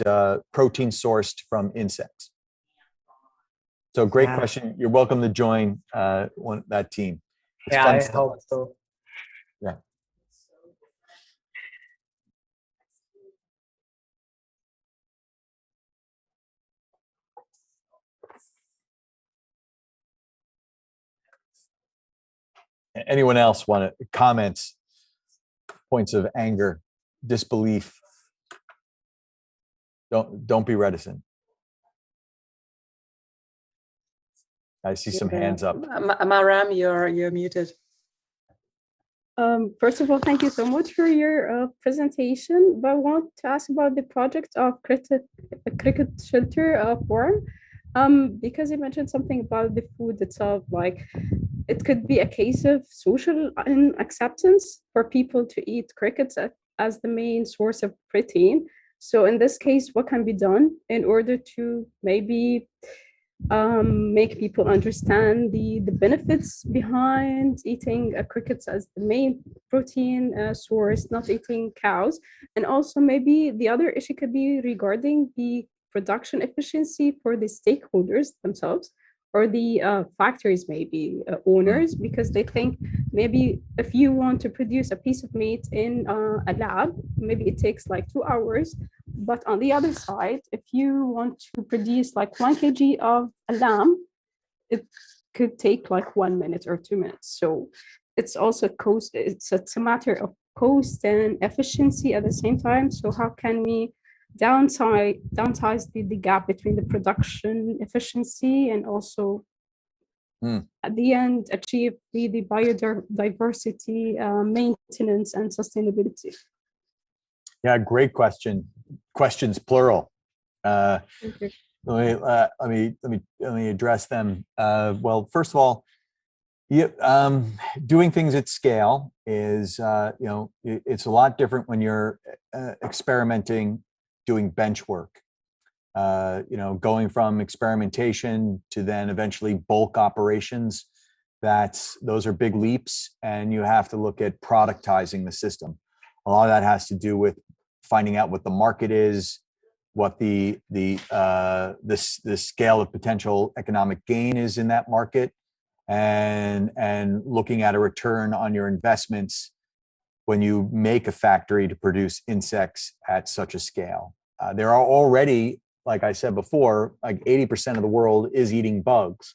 protein sourced from insects. So great question. You're welcome to join that team. It's fun stuff. Hope so. Yeah. Anyone else want to comments, points of anger, disbelief? Don't be reticent. I see some hands up. Maram, you're muted. First of all, thank you so much for your presentation. But I want to ask about the project of cricket shelter forum, because you mentioned something about the food itself. Like, it could be a case of social acceptance for people to eat crickets as the main source of protein. So in this case, what can be done in order to maybe make people understand the benefits behind eating crickets as the main protein source, not eating cows? And also maybe the other issue could be regarding the production efficiency for the stakeholders themselves, or the factories, maybe owners, because they think maybe if you want to produce a piece of meat in a lab, maybe it takes like 2 hours. But on the other side, if you want to produce like 1 kg of a lamb, it could take like 1 minute or 2 minutes. So it's also cost. It's a matter of cost and efficiency at the same time. So how can we downsize the gap between the production efficiency and also at the end achieve the biodiversity maintenance and sustainability? Yeah, great question. Questions plural. Let me address them. Well, first of all, doing things at scale is it's a lot different when you're experimenting, doing bench work. Going from experimentation to then eventually bulk operations. Those are big leaps, and you have to look at productizing the system. A lot of that has to do with finding out what the market is, what the scale of potential economic gain is in that market, and looking at a return on your investments when you make a factory to produce insects at such a scale. There are already, like I said before, like 80% of the world is eating bugs.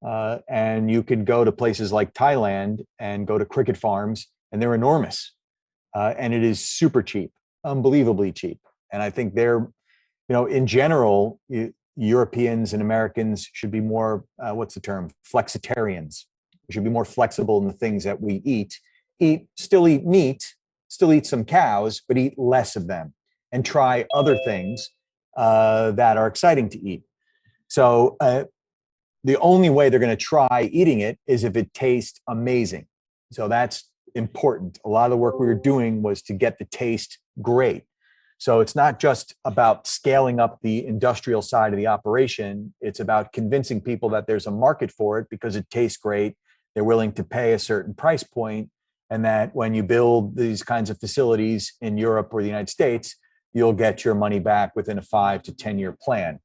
And you could go to places like Thailand and go to cricket farms, and they're enormous. And it is super cheap, unbelievably cheap. And I think in general, Europeans and Americans should be more, what's the term? Flexitarians. We should be more flexible in the things that we eat. Still eat meat, still eat some cows, but eat less of them and try other things that are exciting to eat. So the only way they're going to try eating it is if it tastes amazing. So that's important. A lot of the work we were doing was to get the taste great. So it's not just about scaling up the industrial side of the operation. It's about convincing people that there's a market for it because it tastes great. They're willing to pay a certain price point, and that when you build these kinds of facilities in Europe or the United States, you'll get your money back within a 5 to 10 year plan.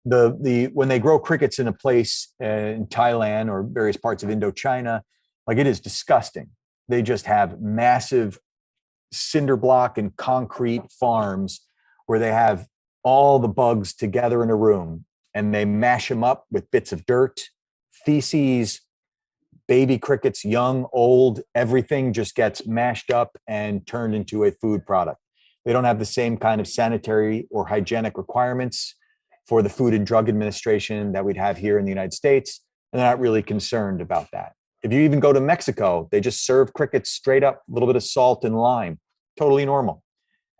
When they grow crickets in a place in Thailand or various parts of Indochina, like, it is disgusting. They just have massive cinder block and concrete farms where they have all the bugs together in a room, and they mash them up with bits of dirt, feces, baby crickets, young, old, everything just gets mashed up and turned into a food product. They don't have the same kind of sanitary or hygienic requirements for the Food and Drug Administration that we'd have here in the United States, and they're not really concerned about that. If you even go to Mexico, they just serve crickets straight up, a little bit of salt and lime, totally normal.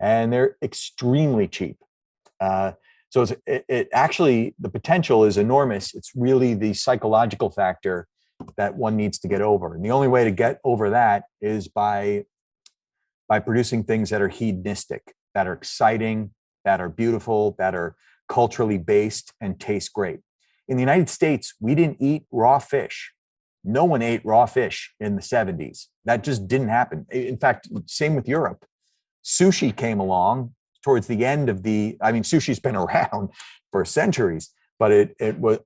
And they're extremely cheap. So actually, the potential is enormous. It's really the psychological factor that one needs to get over. And the only way to get over that is by producing things that are hedonistic, that are exciting, that are beautiful, that are culturally based and taste great. In the United States, we didn't eat raw fish. No one ate raw fish in the 70s. That just didn't happen. In fact, same with Europe. Sushi came along towards the end of sushi's been around for centuries, but it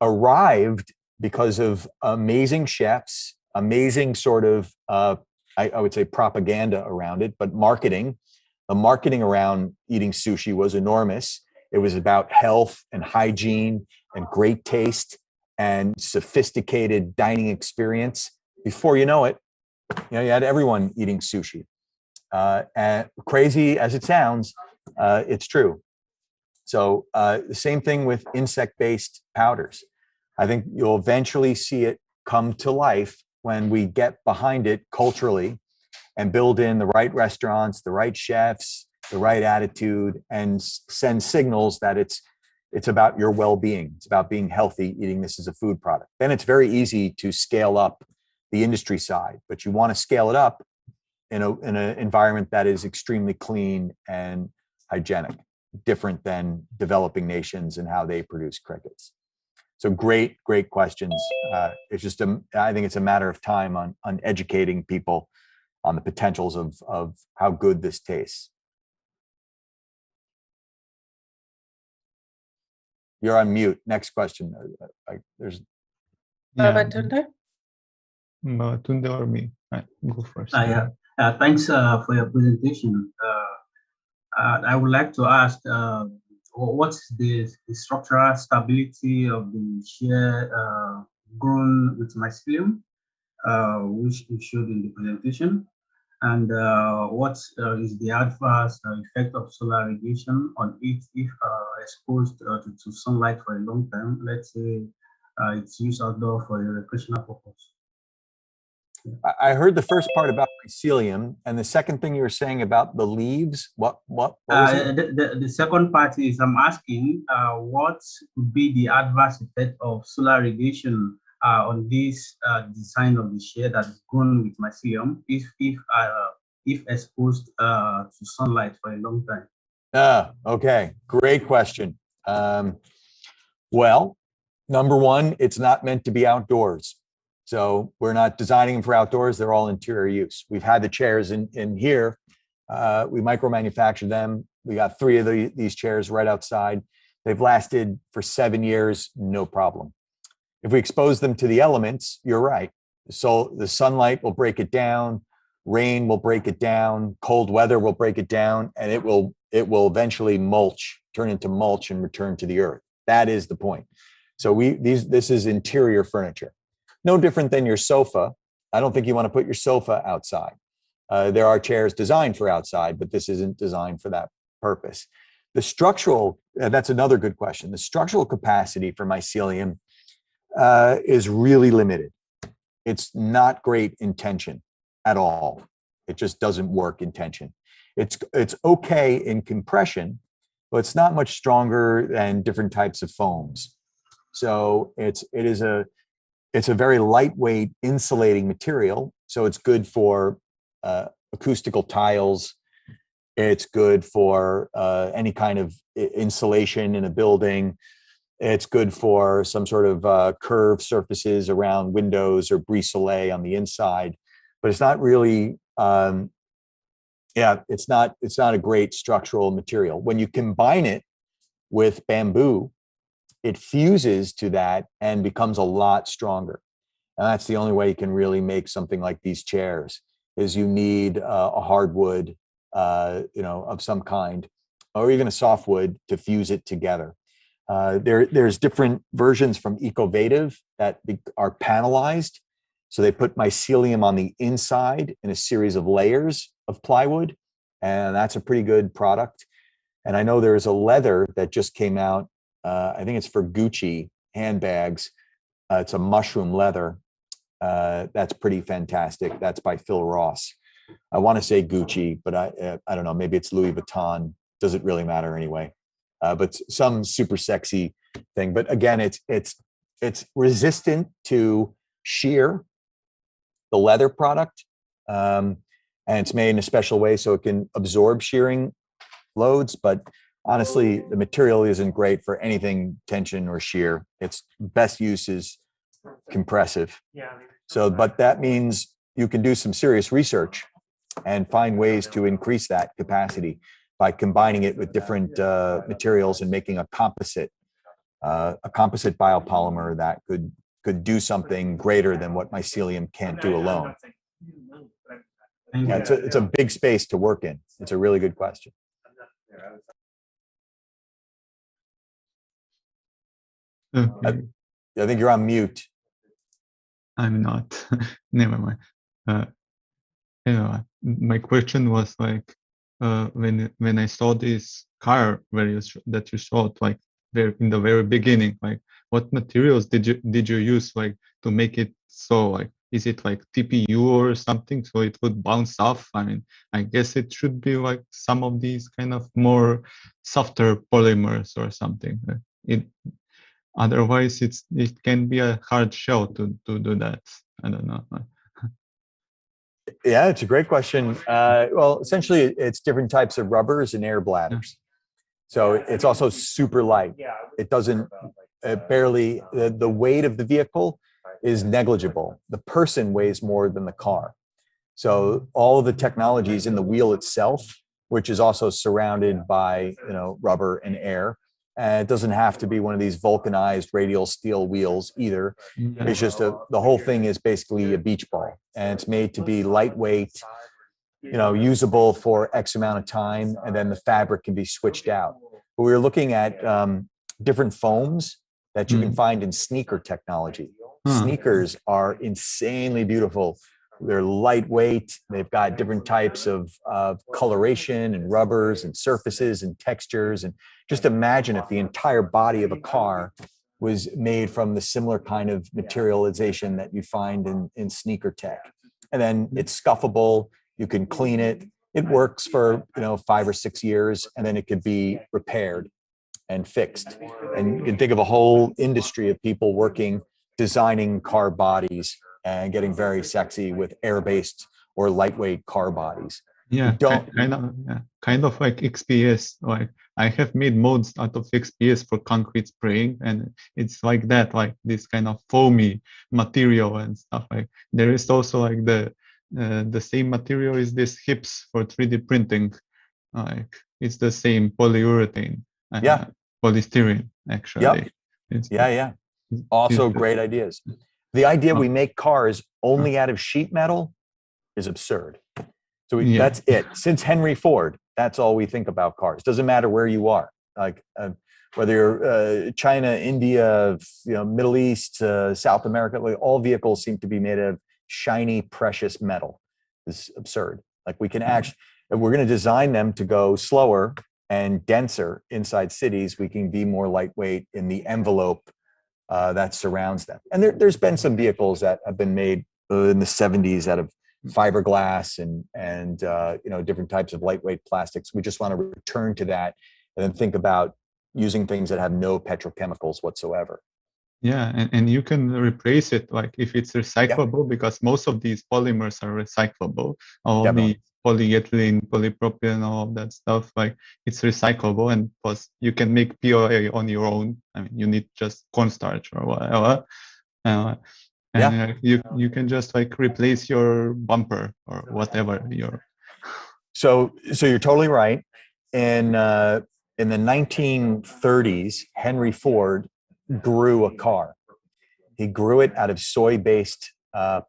arrived because of amazing chefs, amazing sort of, I would say propaganda around it, but marketing. The marketing around eating sushi was enormous. It was about health and hygiene and great taste and sophisticated dining experience. Before you know it, you had everyone eating sushi. And crazy as it sounds, it's true. So the same thing with insect-based powders. I think you'll eventually see it come to life when we get behind it culturally and build in the right restaurants, the right chefs, the right attitude, and send signals that it's about your well-being. It's about being healthy, eating this as a food product. Then it's very easy to scale up the industry side, but you want to scale it up in an environment that is extremely clean and hygienic, different than developing nations and how they produce crickets. So great questions. It's just I think it's a matter of time on educating people on the potentials of how good this tastes. You're on mute. Next question. There's. Babatunde? Babatunde or me? Go first. Thanks for your presentation. I would like to ask, what's the structural stability of the share grown with mycelium, which you showed in the presentation? And what is the adverse effect of solar radiation on it if exposed to sunlight for a long time, let's say it's used outdoor for a recreational purpose. I heard the first part about mycelium, and the second thing you were saying about the leaves. What was it? The second part is I'm asking what would be the adverse effect of solar irrigation on this design of the shade that is grown with mycelium if exposed to sunlight for a long time? Okay, great question. Well, number one, it's not meant to be outdoors. So we're not designing them for outdoors. They're all interior use. We've had the chairs in here. We micro manufactured them. We got 3 of these chairs right outside. They've lasted for 7 years, no problem. If we expose them to the elements, you're right. So the sunlight will break it down. Rain will break it down. Cold weather will break it down, and it will eventually mulch, turn into mulch, and return to the earth. That is the point. So this is interior furniture. No different than your sofa. I don't think you want to put your sofa outside. There are chairs designed for outside, but this isn't designed for that purpose. The structural, that's another good question. The structural capacity for mycelium is really limited. It's not great in tension at all. It just doesn't work in tension. It's okay in compression, but it's not much stronger than different types of foams. So it's a very lightweight insulating material. So it's good for acoustical tiles. It's good for any kind of insulation in a building. It's good for some sort of curved surfaces around windows or brise-soleil on the inside, but it's not really, it's not a great structural material. When you combine it with bamboo, it fuses to that and becomes a lot stronger. And that's the only way you can really make something like these chairs, is you need a hardwood, of some kind, or even a softwood to fuse it together. There's different versions from Ecovative that are panelized. So they put mycelium on the inside in a series of layers of plywood, and that's a pretty good product. And I know there's a leather that just came out. I think it's for Gucci handbags. It's a mushroom leather. That's pretty fantastic. That's by Phil Ross. I want to say Gucci, but I don't know. Maybe it's Louis Vuitton. Does it really matter anyway? But some super sexy thing. But again, it's resistant to shear, the leather product, and it's made in a special way so it can absorb shearing loads. But honestly, the material isn't great for anything tension or shear. Its best use is compressive. So, but that means you can do some serious research and find ways to increase that capacity by combining it with different materials and making a composite biopolymer that could do something greater than what mycelium can't do alone. Yeah, it's a big space to work in. It's a really good question. Okay. I think you're on mute. I'm not. Never mind. My question was like, when I saw this car that you showed, like there in the very beginning, like what materials did you use like to make it so, like is it like TPU or something so it would bounce off? I mean, I guess it should be like some of these kind of more softer polymers or something. Otherwise it can be a hard shell to do that. I don't know. Yeah, it's a great question. Well, essentially, it's different types of rubbers and air bladders. So it's also super light. It doesn't barely, the weight of the vehicle is negligible. The person weighs more than the car. So all of the technologies in the wheel itself, which is also surrounded by rubber and air. And it doesn't have to be one of these vulcanized radial steel wheels either. It's just the whole thing is basically a beach ball, and it's made to be lightweight, usable for X amount of time, and then the fabric can be switched out. But we were looking at different foams that you can find in sneaker technology. Sneakers are insanely beautiful. They're lightweight. They've got different types of coloration and rubbers and surfaces and textures. And just imagine if the entire body of a car was made from the similar kind of materialization that you find in sneaker tech. And then it's scuffable, you can clean it. It works for 5 or 6 years, and then it could be repaired and fixed. And you can think of a whole industry of people working, designing car bodies and getting very sexy with air-based or lightweight car bodies. Yeah, kind of like XPS. Like I have made modes out of XPS for concrete spraying, and it's like that, like this kind of foamy material and stuff. Like there is also like the same material is this HIPS for 3D printing. Like it's the same polyurethane. Polystyrene actually. Yep. Also great ideas. The idea we make cars only out of sheet metal is absurd. So that's it. Since Henry Ford, that's all we think about cars. Doesn't matter where you are, like whether you're China, India, Middle East, South America. Like all vehicles seem to be made of shiny, precious metal. It's absurd. Like we can actually, if we're going to design them to go slower and denser inside cities, we can be more lightweight in the envelope that surrounds them. And there's been some vehicles that have been made in the 70s out of fiberglass and different types of lightweight plastics. We just want to return to that and then think about using things that have no petrochemicals whatsoever. Yeah, and you can replace it like if it's recyclable, because most of these polymers are recyclable. All the polyethylene, polypropylene, all of that stuff, like it's recyclable, and plus you can make POA on your own. I mean, you need just cornstarch or whatever. You can just like replace your bumper or whatever your. So you're totally right. In the 1930s, Henry Ford grew a car. He grew it out of soy-based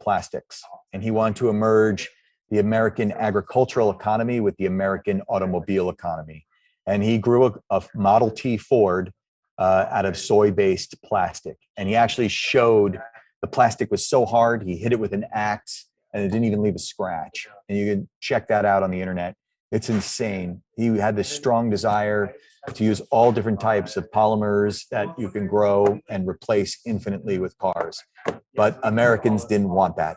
plastics, and he wanted to merge the American agricultural economy with the American automobile economy. And he grew a Model T Ford out of soy-based plastic. And he actually showed the plastic was so hard, he hit it with an axe and it didn't even leave a scratch. And you can check that out on the internet. It's insane. He had this strong desire to use all different types of polymers that you can grow and replace infinitely with cars. But Americans didn't want that.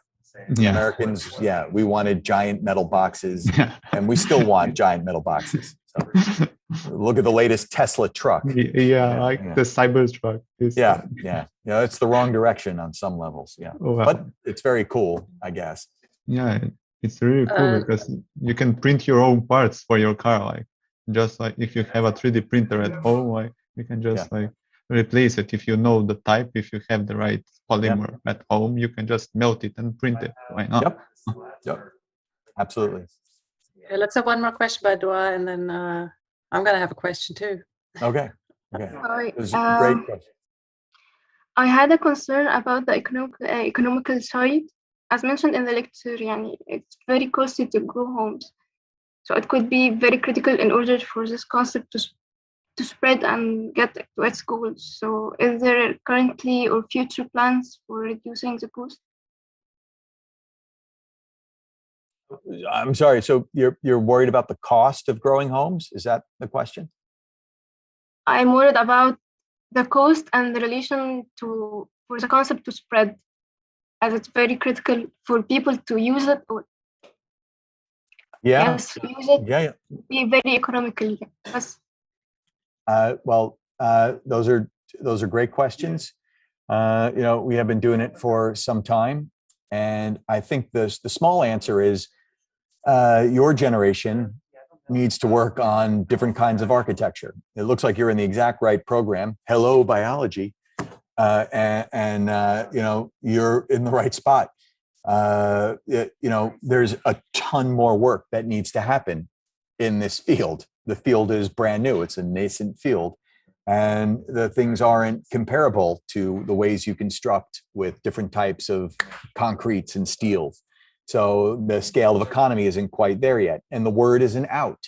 Americans, we wanted giant metal boxes, and we still want giant metal boxes. So, look at the latest Tesla truck. The Cybertruck. It's the wrong direction on some levels. But it's very cool, I guess. Yeah, it's really cool because you can print your own parts for your car. Like just like if you have a 3D printer at home, like you can just like replace it. If you know the type, if you have the right polymer at home, you can just melt it and print it. Why not? Yep. Absolutely. Let's have one more question by Dua, and then I'm going to have a question too. Okay. Sorry. It was a great question. I had a concern about the economical side. As mentioned in the lecture, it's very costly to grow homes. So it could be very critical in order for this concept to spread and get to its goals. So is there currently or future plans for reducing the cost? I'm sorry. So you're worried about the cost of growing homes? Is that the question? I'm worried about the cost and the relation for the concept to spread, as it's very critical for people to use it or use it. Be very economical. Yes. Those are great questions. We have been doing it for some time, and I think the small answer is your generation needs to work on different kinds of architecture. It looks like you're in the exact right program. Hello, biology, and you're in the right spot. There's a ton more work that needs to happen in this field. The field is brand new. It's a nascent field. And the things aren't comparable to the ways you construct with different types of concretes and steels. So the scale of economy isn't quite there yet. And the word isn't out.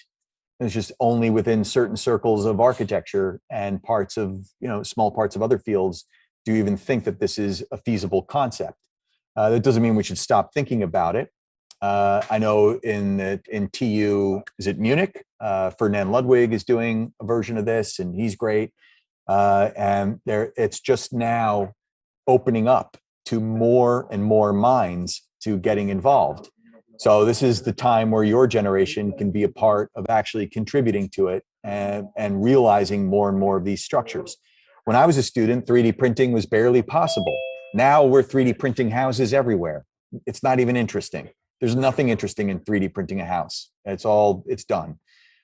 It's just only within certain circles of architecture and parts of, small parts of other fields do you even think that this is a feasible concept. That doesn't mean we should stop thinking about it. I know in TU, is it Munich? Ferdinand Ludwig is doing a version of this, and he's great. And it's just now opening up to more and more minds to getting involved. So this is the time where your generation can be a part of actually contributing to it and realizing more and more of these structures. When I was a student, 3D printing was barely possible. Now we're 3D printing houses everywhere. It's not even interesting. There's nothing interesting in 3D printing a house. It's done.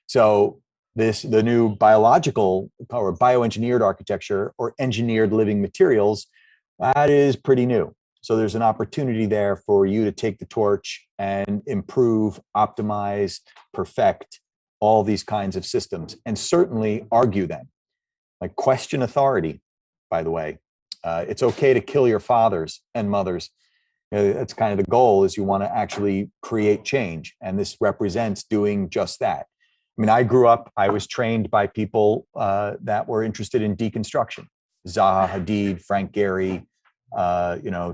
So the new biological or bioengineered architecture or engineered living materials, that is pretty new. So there's an opportunity there for you to take the torch and improve, optimize, perfect all these kinds of systems, and certainly argue them. Like, question authority, by the way. It's okay to kill your fathers and mothers. That's kind of the goal, is you want to actually create change. And this represents doing just that. I mean, I was trained by people that were interested in deconstruction. Zaha Hadid, Frank Gehry,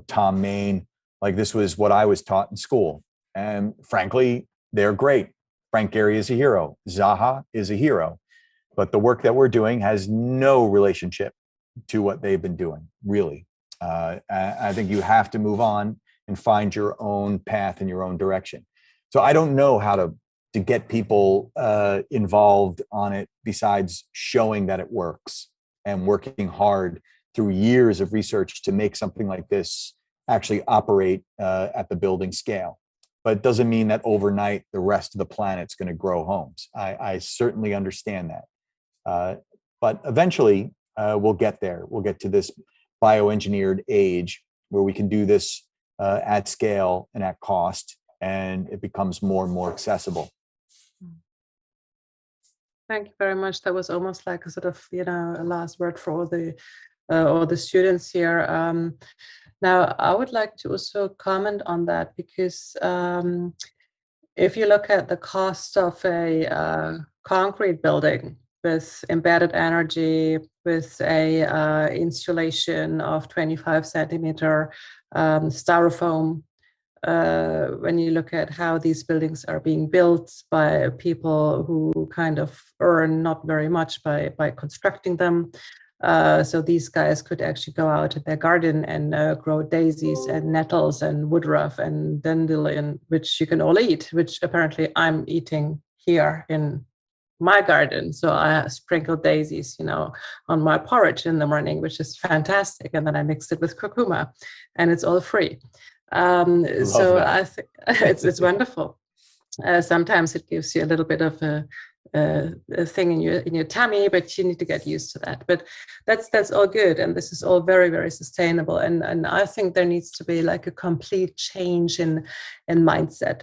Tom Main. Like, this was what I was taught in school. And frankly, they're great. Frank Gehry is a hero. Zaha is a hero. But the work that we're doing has no relationship to what they've been doing, really. I think you have to move on and find your own path in your own direction. So I don't know how to get people involved on it besides showing that it works and working hard through years of research to make something like this actually operate at the building scale. But it doesn't mean that overnight the rest of the planet's going to grow homes. I certainly understand that. But eventually we'll get there. We'll get to this bioengineered age where we can do this at scale and at cost, and it becomes more and more accessible. Thank you very much. That was almost like a sort of, a last word for all the students here. Now, I would like to also comment on that, because if you look at the cost of a concrete building with embedded energy, with a insulation of 25 centimeter styrofoam, when you look at how these buildings are being built by people who kind of earn not very much by constructing them. So these guys could actually go out in their garden and grow daisies and nettles and woodruff and dandelion, which you can all eat, which apparently I'm eating here in my garden. So I sprinkle daisies, on my porridge in the morning, which is fantastic. And then I mix it with curcuma, and it's all free. So that. I think it's wonderful. Sometimes it gives you a little bit of a thing in your tummy, but you need to get used to that. But that's all good, and this is all very, very sustainable. And I think there needs to be like a complete change in mindset.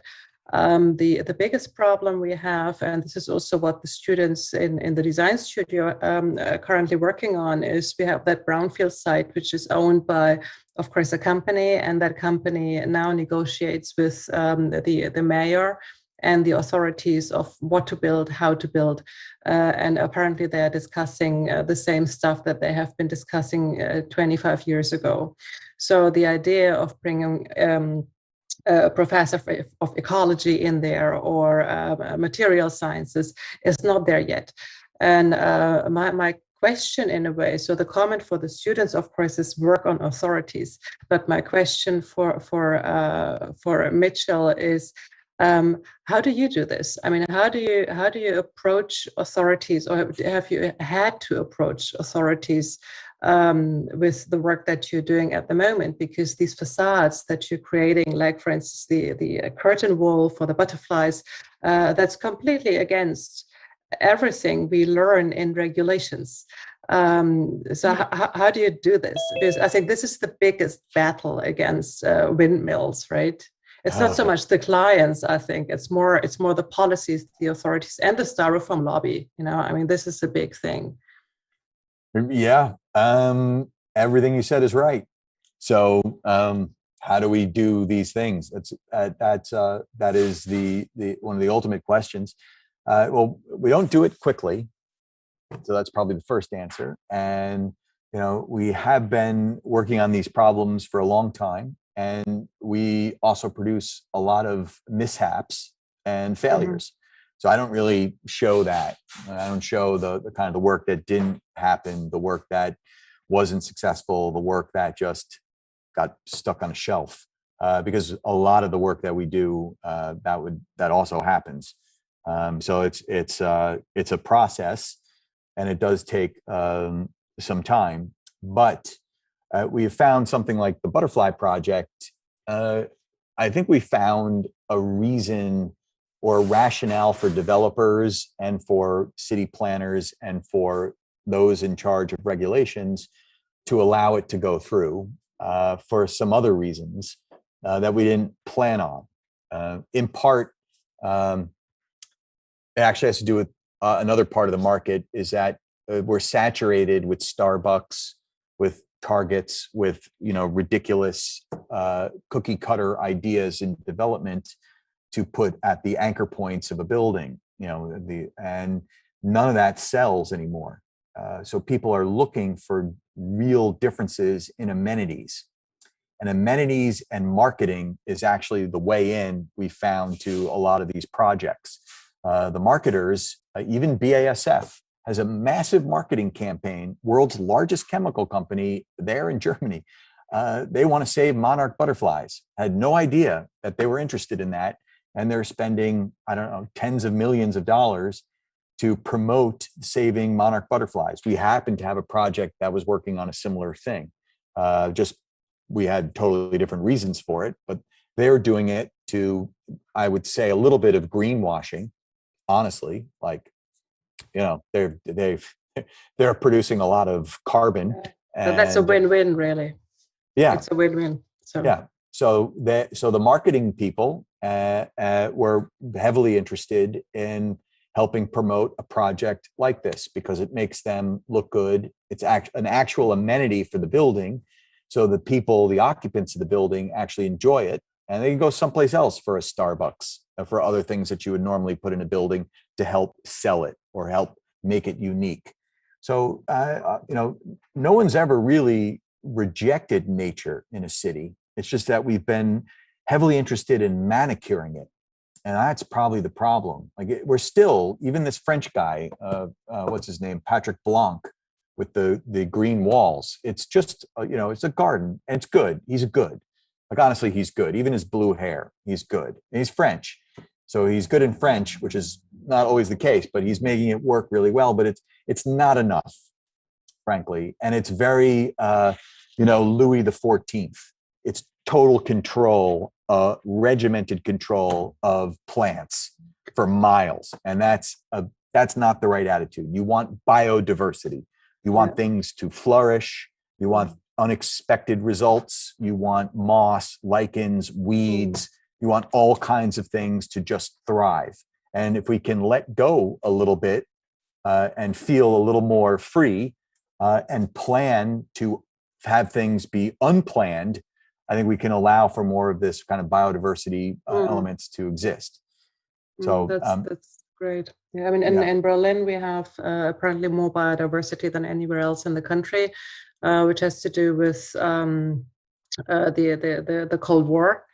The biggest problem we have, and this is also what the students in the design studio are currently working on, is we have that brownfield site, which is owned by, of course, a company, and that company now negotiates with the mayor and the authorities of what to build, how to build. And apparently they're discussing the same stuff that they have been discussing 25 years ago. So the idea of bringing a professor of ecology in there, or material sciences, is not there yet. And my question, in a way, so the comment for the students, of course, is work on authorities. But my question for Mitchell is, how do you do this? I mean, how do you approach authorities, or have you had to approach authorities with the work that you're doing at the moment? Because these facades that you're creating, like for instance the curtain wall for the butterflies, that's completely against everything we learn in regulations. So how do you do this? Because I think this is the biggest battle against windmills, right? It's not so much the clients. I think it's more the policies, the authorities, and the styrofoam lobby. I mean, this is a big thing. Yeah, everything you said is right. So how do we do these things? That is the one of the ultimate questions. Well, we don't do it quickly, so that's probably the first answer. And we have been working on these problems for a long time, and we also produce a lot of mishaps and failures. So I don't really show that. I don't show the kind of the work that didn't happen, the work that wasn't successful, the work that just got stuck on a shelf. Because a lot of the work that we do, that also happens. So it's a process, and it does take some time. But we have found something like the Butterfly Project. I think we found a reason or a rationale for developers and for city planners and for those in charge of regulations to allow it to go through for some other reasons that we didn't plan on. In part, it actually has to do with another part of the market, is that we're saturated with Starbucks, with Targets, with ridiculous cookie cutter ideas in development to put at the anchor points of a building, and none of that sells anymore. So people are looking for real differences in amenities. And amenities and marketing is actually the way in, we found, to a lot of these projects. The marketers, even BASF, has a massive marketing campaign, world's largest chemical company there in Germany. They want to save monarch butterflies. I had no idea that they were interested in that. And they're spending, I don't know, tens of millions of dollars to promote saving monarch butterflies. We happen to have a project that was working on a similar thing. We had totally different reasons for it, but they're doing it to, I would say, a little bit of greenwashing, honestly. Like, they're producing a lot of carbon. So that's a win-win, really. Yeah, it's a win-win. So yeah, so the marketing people were heavily interested in helping promote a project like this because it makes them look good. It's an actual amenity for the building. So the people, the occupants of the building, actually enjoy it, and they can go someplace else for a Starbucks, for other things that you would normally put in a building to help sell it or help make it unique. So, no one's ever really rejected nature in a city. It's just that we've been heavily interested in manicuring it. And that's probably the problem. Like, we're still, even this French guy, what's his name? Patrick Blanc, with the green walls. It's just, it's a garden, and it's good. He's good. Like, honestly, he's good. Even his blue hair, he's good. And he's French. So he's good in French, which is not always the case, but he's making it work really well. But it's not enough, frankly. And it's very, Louis XIV. It's total control, regimented control of plants for miles. And that's not the right attitude. You want biodiversity. You want things to flourish. You want unexpected results. You want moss, lichens, weeds. You want all kinds of things to just thrive. And if we can let go a little bit and feel a little more free and plan to have things be unplanned, I think we can allow for more of this kind of biodiversity elements to exist. So that's great. Yeah, I mean, in Berlin, we have apparently more biodiversity than anywhere else in the country, which has to do with the Cold War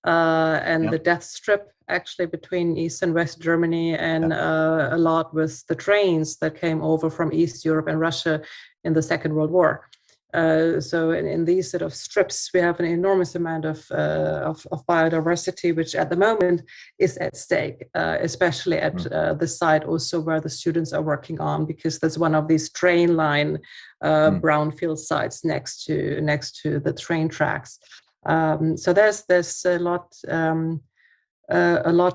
and the death strip, actually, between East and West Germany, and a lot with the trains that came over from East Europe and Russia in the Second World War. So in these sort of strips, we have an enormous amount of biodiversity, which at the moment is at stake, especially at the site also where the students are working on, because there's one of these train line brownfield sites next to the train tracks. So there's a lot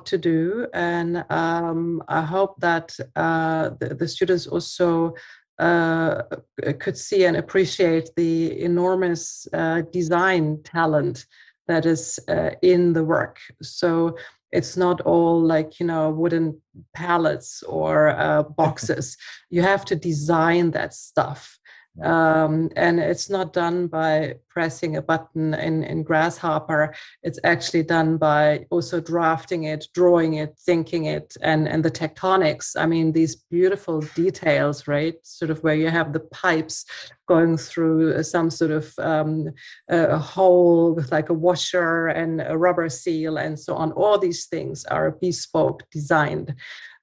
to do, and I hope that the students also could see and appreciate the enormous design talent that is in the work. So it's not all like, wooden pallets or boxes. You have to design that stuff. And it's not done by pressing a button in Grasshopper. It's actually done by also drafting it, drawing it, thinking it, and the tectonics. I mean, these beautiful details, right? Sort of where you have the pipes going through some sort of a hole with like a washer and a rubber seal and so on. All these things are bespoke, designed.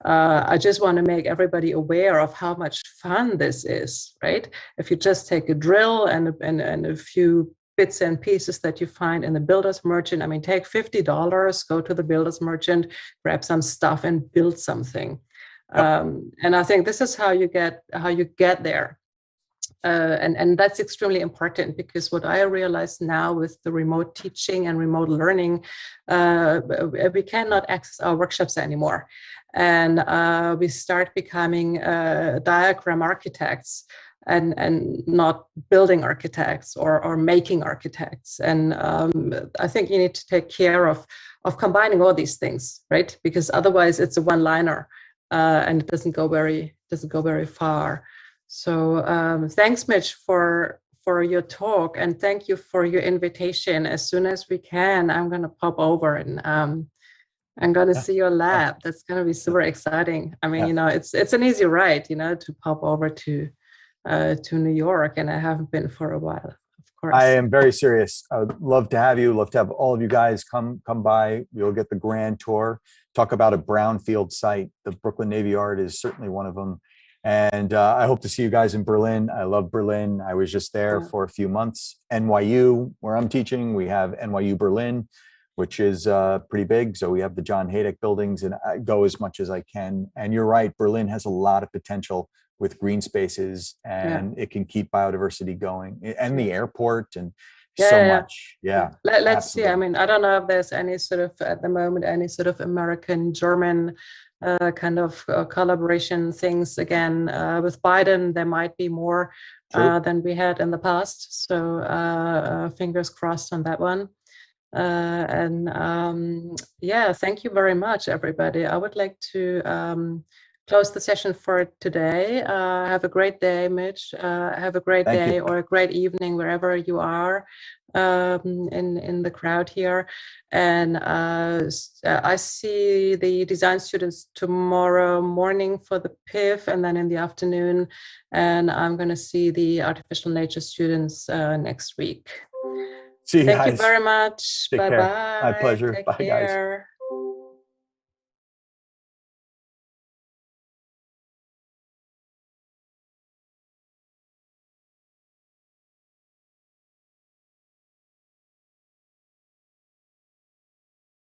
I just want to make everybody aware of how much fun this is, right? If you just take a drill and a few bits and pieces that you find in the builder's merchant, I mean, take $50, go to the builder's merchant, grab some stuff and build something. And I think this is how you get there. And that's extremely important, because what I realize now with the remote teaching and remote learning, we cannot access our workshops anymore. And we start becoming diagram architects and not building architects or making architects. And I think you need to take care of combining all these things, right? Because otherwise it's a one-liner and it doesn't go very far. So thanks, Mitch, for your talk, and thank you for your invitation. As soon as we can, I'm going to pop over and I'm going to see your lab. That's going to be super exciting. I mean, you know, it's an easy ride, you know, to pop over to New York, and I haven't been for a while. Of course. I am very serious. I'd love to have you. Love to have all of you guys come by. You'll get the grand tour. Talk about a brownfield site. The Brooklyn Navy Yard is certainly one of them. And I hope to see you guys in Berlin. I love Berlin. I was just there for a few months. NYU, where I'm teaching, we have NYU Berlin, which is pretty big. So we have the John Hayek buildings, and I go as much as I can. And you're right, Berlin has a lot of potential with green spaces, and it can keep biodiversity going, and the airport, and so much. Let's see. I mean, I don't know if there's any sort of, at the moment, any sort of American, German kind of collaboration things. Again, with Biden, there might be more than we had in the past. So fingers crossed on that one. Yeah, thank you very much, everybody. I would like to close the session for today. Have a great day, Mitch. Have a great day or a great evening wherever you are in the crowd here. And I see the design students tomorrow morning for the PIF, and then in the afternoon. And I'm going to see the artificial nature students next week. See you guys. Thank you very much. Bye-bye. My pleasure. Take Bye, care. guys.